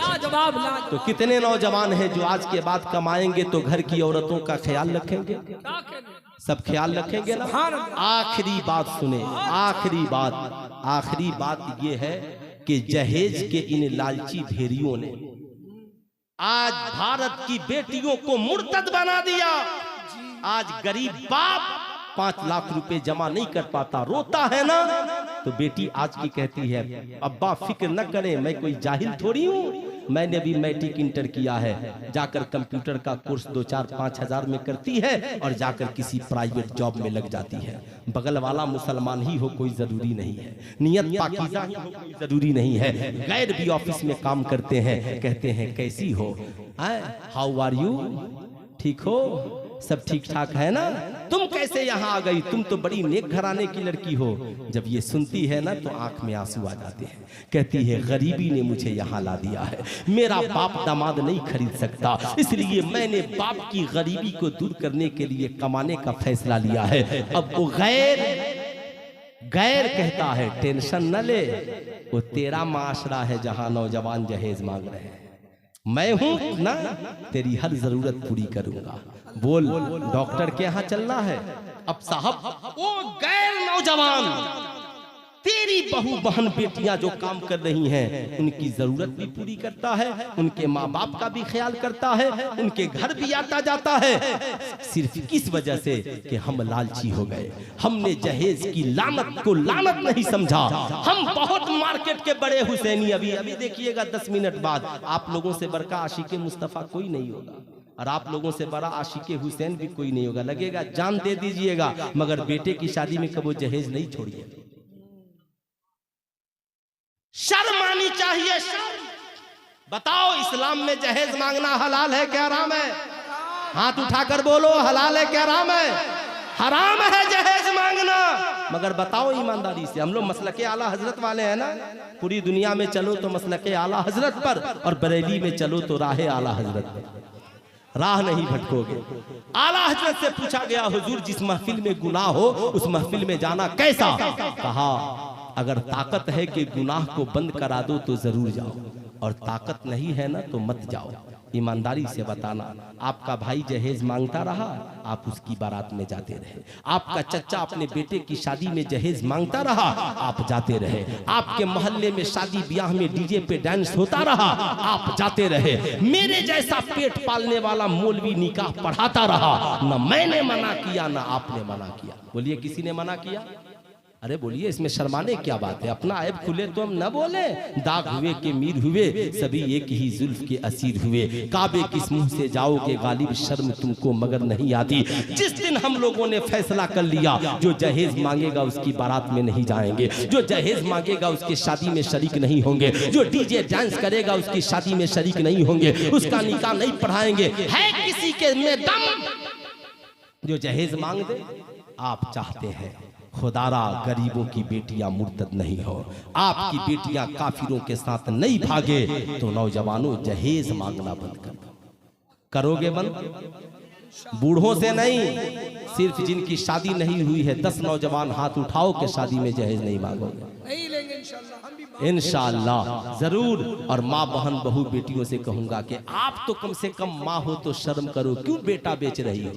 तो कितने नौजवान हैं जो आज के बाद कमाएंगे तो घर की औरतों का ख्याल रखेंगे? सब ख्याल रखेंगे ना। आखिरी बात सुने, आखिरी बात ये है कि जहेज के इन लालची भेड़ियों ने आज भारत की बेटियों को मुर्तद बना दिया। आज गरीब बाप 5 लाख रुपए जमा नहीं कर पाता, रोता है ना, तो बेटी आज की कहती है अब्बा फिक्र न करें, मैं कोई जाहिल थोड़ी हूँ, मैंने भी मैट्रिक इंटर किया है। जाकर कंप्यूटर का कोर्स 2-4-5 हजार में करती है और जाकर किसी प्राइवेट जॉब में लग जाती है। बगल वाला मुसलमान ही हो कोई जरूरी नहीं है, नियत पाकीज़ा ही हो कोई जरूरी नहीं है। गैर भी ऑफिस में काम करते हैं, कहते हैं कैसी हो, हाउ आर यू, ठीक हो, सब ठीक ठाक है ना, तुम कैसे यहाँ आ गई, तुम तो बड़ी नेक घराने की लड़की हो। जब ये सुनती है ना तो आंख में आंसू आ जाते हैं, कहती है गरीबी ने मुझे यहाँ ला दिया है, मेरा बाप दामाद नहीं खरीद सकता, इसलिए मैंने बाप की गरीबी को दूर करने के लिए कमाने का फैसला लिया है। अब वो गैर कहता है टेंशन न ले, वो तेरा माशरा है जहाँ नौजवान जहेज मांग रहे हैं, मैं हूं ना, तेरी हर जरूरत पूरी करूंगा। बोल डॉक्टर के यहाँ चलना है, अब साहब वो गैर नौजवान तेरी बहू बहन बेटियां जो काम कर रही हैं उनकी जरूरत भी पूरी करता है, उनके माँ बाप का भी ख्याल करता है, उनके घर भी आता जाता है, सिर्फ किस वजह से कि हम लालची हो गए। हमने जहेज की लानत को लानत नहीं समझा। हम बहुत मार्केट के बड़े हुसैनी, अभी अभी देखिएगा 10 मिनट बाद आप लोगों से बड़का आशिक मुस्तफा कोई नहीं होगा और आप लोगों से बड़ा आशिक हुसैन भी कोई नहीं होगा। लगेगा जान दे दीजिएगा मगर बेटे की शादी में कबो जहेज नहीं छोड़िए। शर्म आनी चाहिए, शर्म। बताओ इस्लाम में जहेज मांगना हलाल है क्या हराम है? हाथ उठाकर बोलो हलाल है क्या हराम है? हराम है जहेज मांगना। मगर बताओ ईमानदारी से, हम लोग मसलके आला हजरत वाले हैं ना। पूरी दुनिया में चलो तो मसलके आला हजरत पर और बरेली में चलो तो राह आला हजरत पर, राह नहीं भटकोगे। आला हजरत से पूछा गया हुजूर जिस महफिल में गुनाह हो उस महफिल में जाना कैसा? कहा अगर ताकत है कि गुनाह को बंद करा दो तो जरूर जाओ और ताकत नहीं है ना तो मत जाओ। ईमानदारी से बताना, आपका भाई जहेज मांगता रहा, आप उसकी बारात में जाते रहे। आपका चचा अपने बेटे की शादी में जहेज मांगता रहा, आप जाते रहे। आपके मोहल्ले में शादी ब्याह में डीजे पे डांस होता रहा, आप जाते रहे। मेरे जैसा पेट पालने वाला मौलवी निकाह पढ़ाता रहा, न मैंने मना किया न आपने मना किया। बोलिए किसी ने मना किया? अरे बोलिए इसमें शर्माने क्या बात है? अपना ऐब खुले तो हम न बोले। दाग हुए के मीर हुए सभी एक ही जुल्फ के असीर हुए। काबे किस मुंह से जाओगे गालिब, शर्म तुमको मगर नहीं आती। जिस दिन हम लोगों ने फैसला कर लिया जो जहेज मांगेगा उसकी बारात में नहीं जाएंगे, जो जहेज मांगेगा उसके शादी में शरीक नहीं होंगे, जो डीजे डांस करेगा उसकी शादी में शरीक नहीं होंगे, उसका निकाह नहीं पढ़ाएंगे। है किसी के में दम जो जहेज मांग दे? आप चाहते हैं खुदारा गरीबों की बेटियां मुर्तद नहीं हो, आपकी बेटियां काफिरों के साथ नहीं भागे, तो नौजवानों जहेज मांगना बंद कर दो। करोगे बंद? बूढ़ों से नहीं, सिर्फ जिनकी शादी नहीं हुई है 10 नौजवान हाथ उठाओ के शादी में जहेज नहीं मांगोगे। नहीं लेंगे इंशाल्लाह, हम भी इंशाअल्लाह जरूर। और माँ बहन बहू बेटियों से कहूंगा कि आप तो कम से कम माँ हो तो शर्म करो, क्यों बेटा बेच रही हो?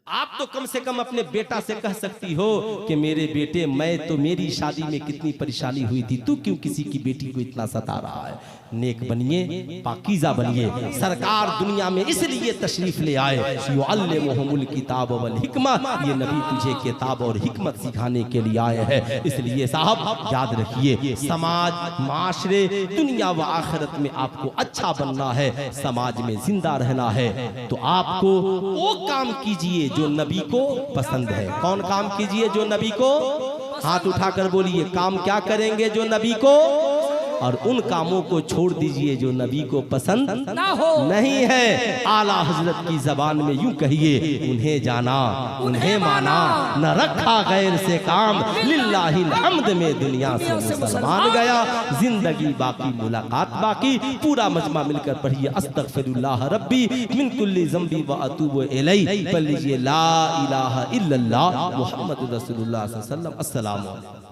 आप तो कम से कम अपने बेटा से कह सकती हो कि मेरे बेटे, मैं तो मेरी शादी में कितनी परेशानी हुई थी, तू क्यों किसी की बेटी को इतना सता रहा है? नेक बनिए, पाकीज़ा बनिए। सरकार दुनिया में इसलिए तशरीफ ले आए, युअल्लिमुहुमुल किताब वल हिकमा, ये नबी तुझे किताब और हिकमत सिखाने के लिए आए हैं। इसलिए साहब याद रखिए, समाज माशरे दुनिया व आखिरत में आपको अच्छा बनना है, समाज में जिंदा रहना है, तो आपको वो काम कीजिए जो नबी को पसंद है। कौन काम कीजिए जो नबी को? हाथ उठाकर बोलिए, काम क्या करेंगे जो नबी को? और उन कामों को छोड़ दीजिए जो नबी को पसंद ना हो। नहीं है। आला हजरत की जबान में यूं कहिए, उन्हें जाना उन्हें माना, न रखा गैर से काम, लिल्लाहिल हम्द में दुनिया से मुसलमान गया। जिंदगी बाकी मुलाकात बाकी। पूरा मजमा मिलकर पढ़िए, अस्तगफिरुल्लाह रब्बी मिन कुल्ली ज़ंबी व अतूबु इलैहि। पढ़ लीजिए ला इलाहा इल्लल्लाह मुहम्मदुर रसूलुल्लाह सल्लल्लाहु अलैहि वसल्लम। अस्सलामु अलैकुम।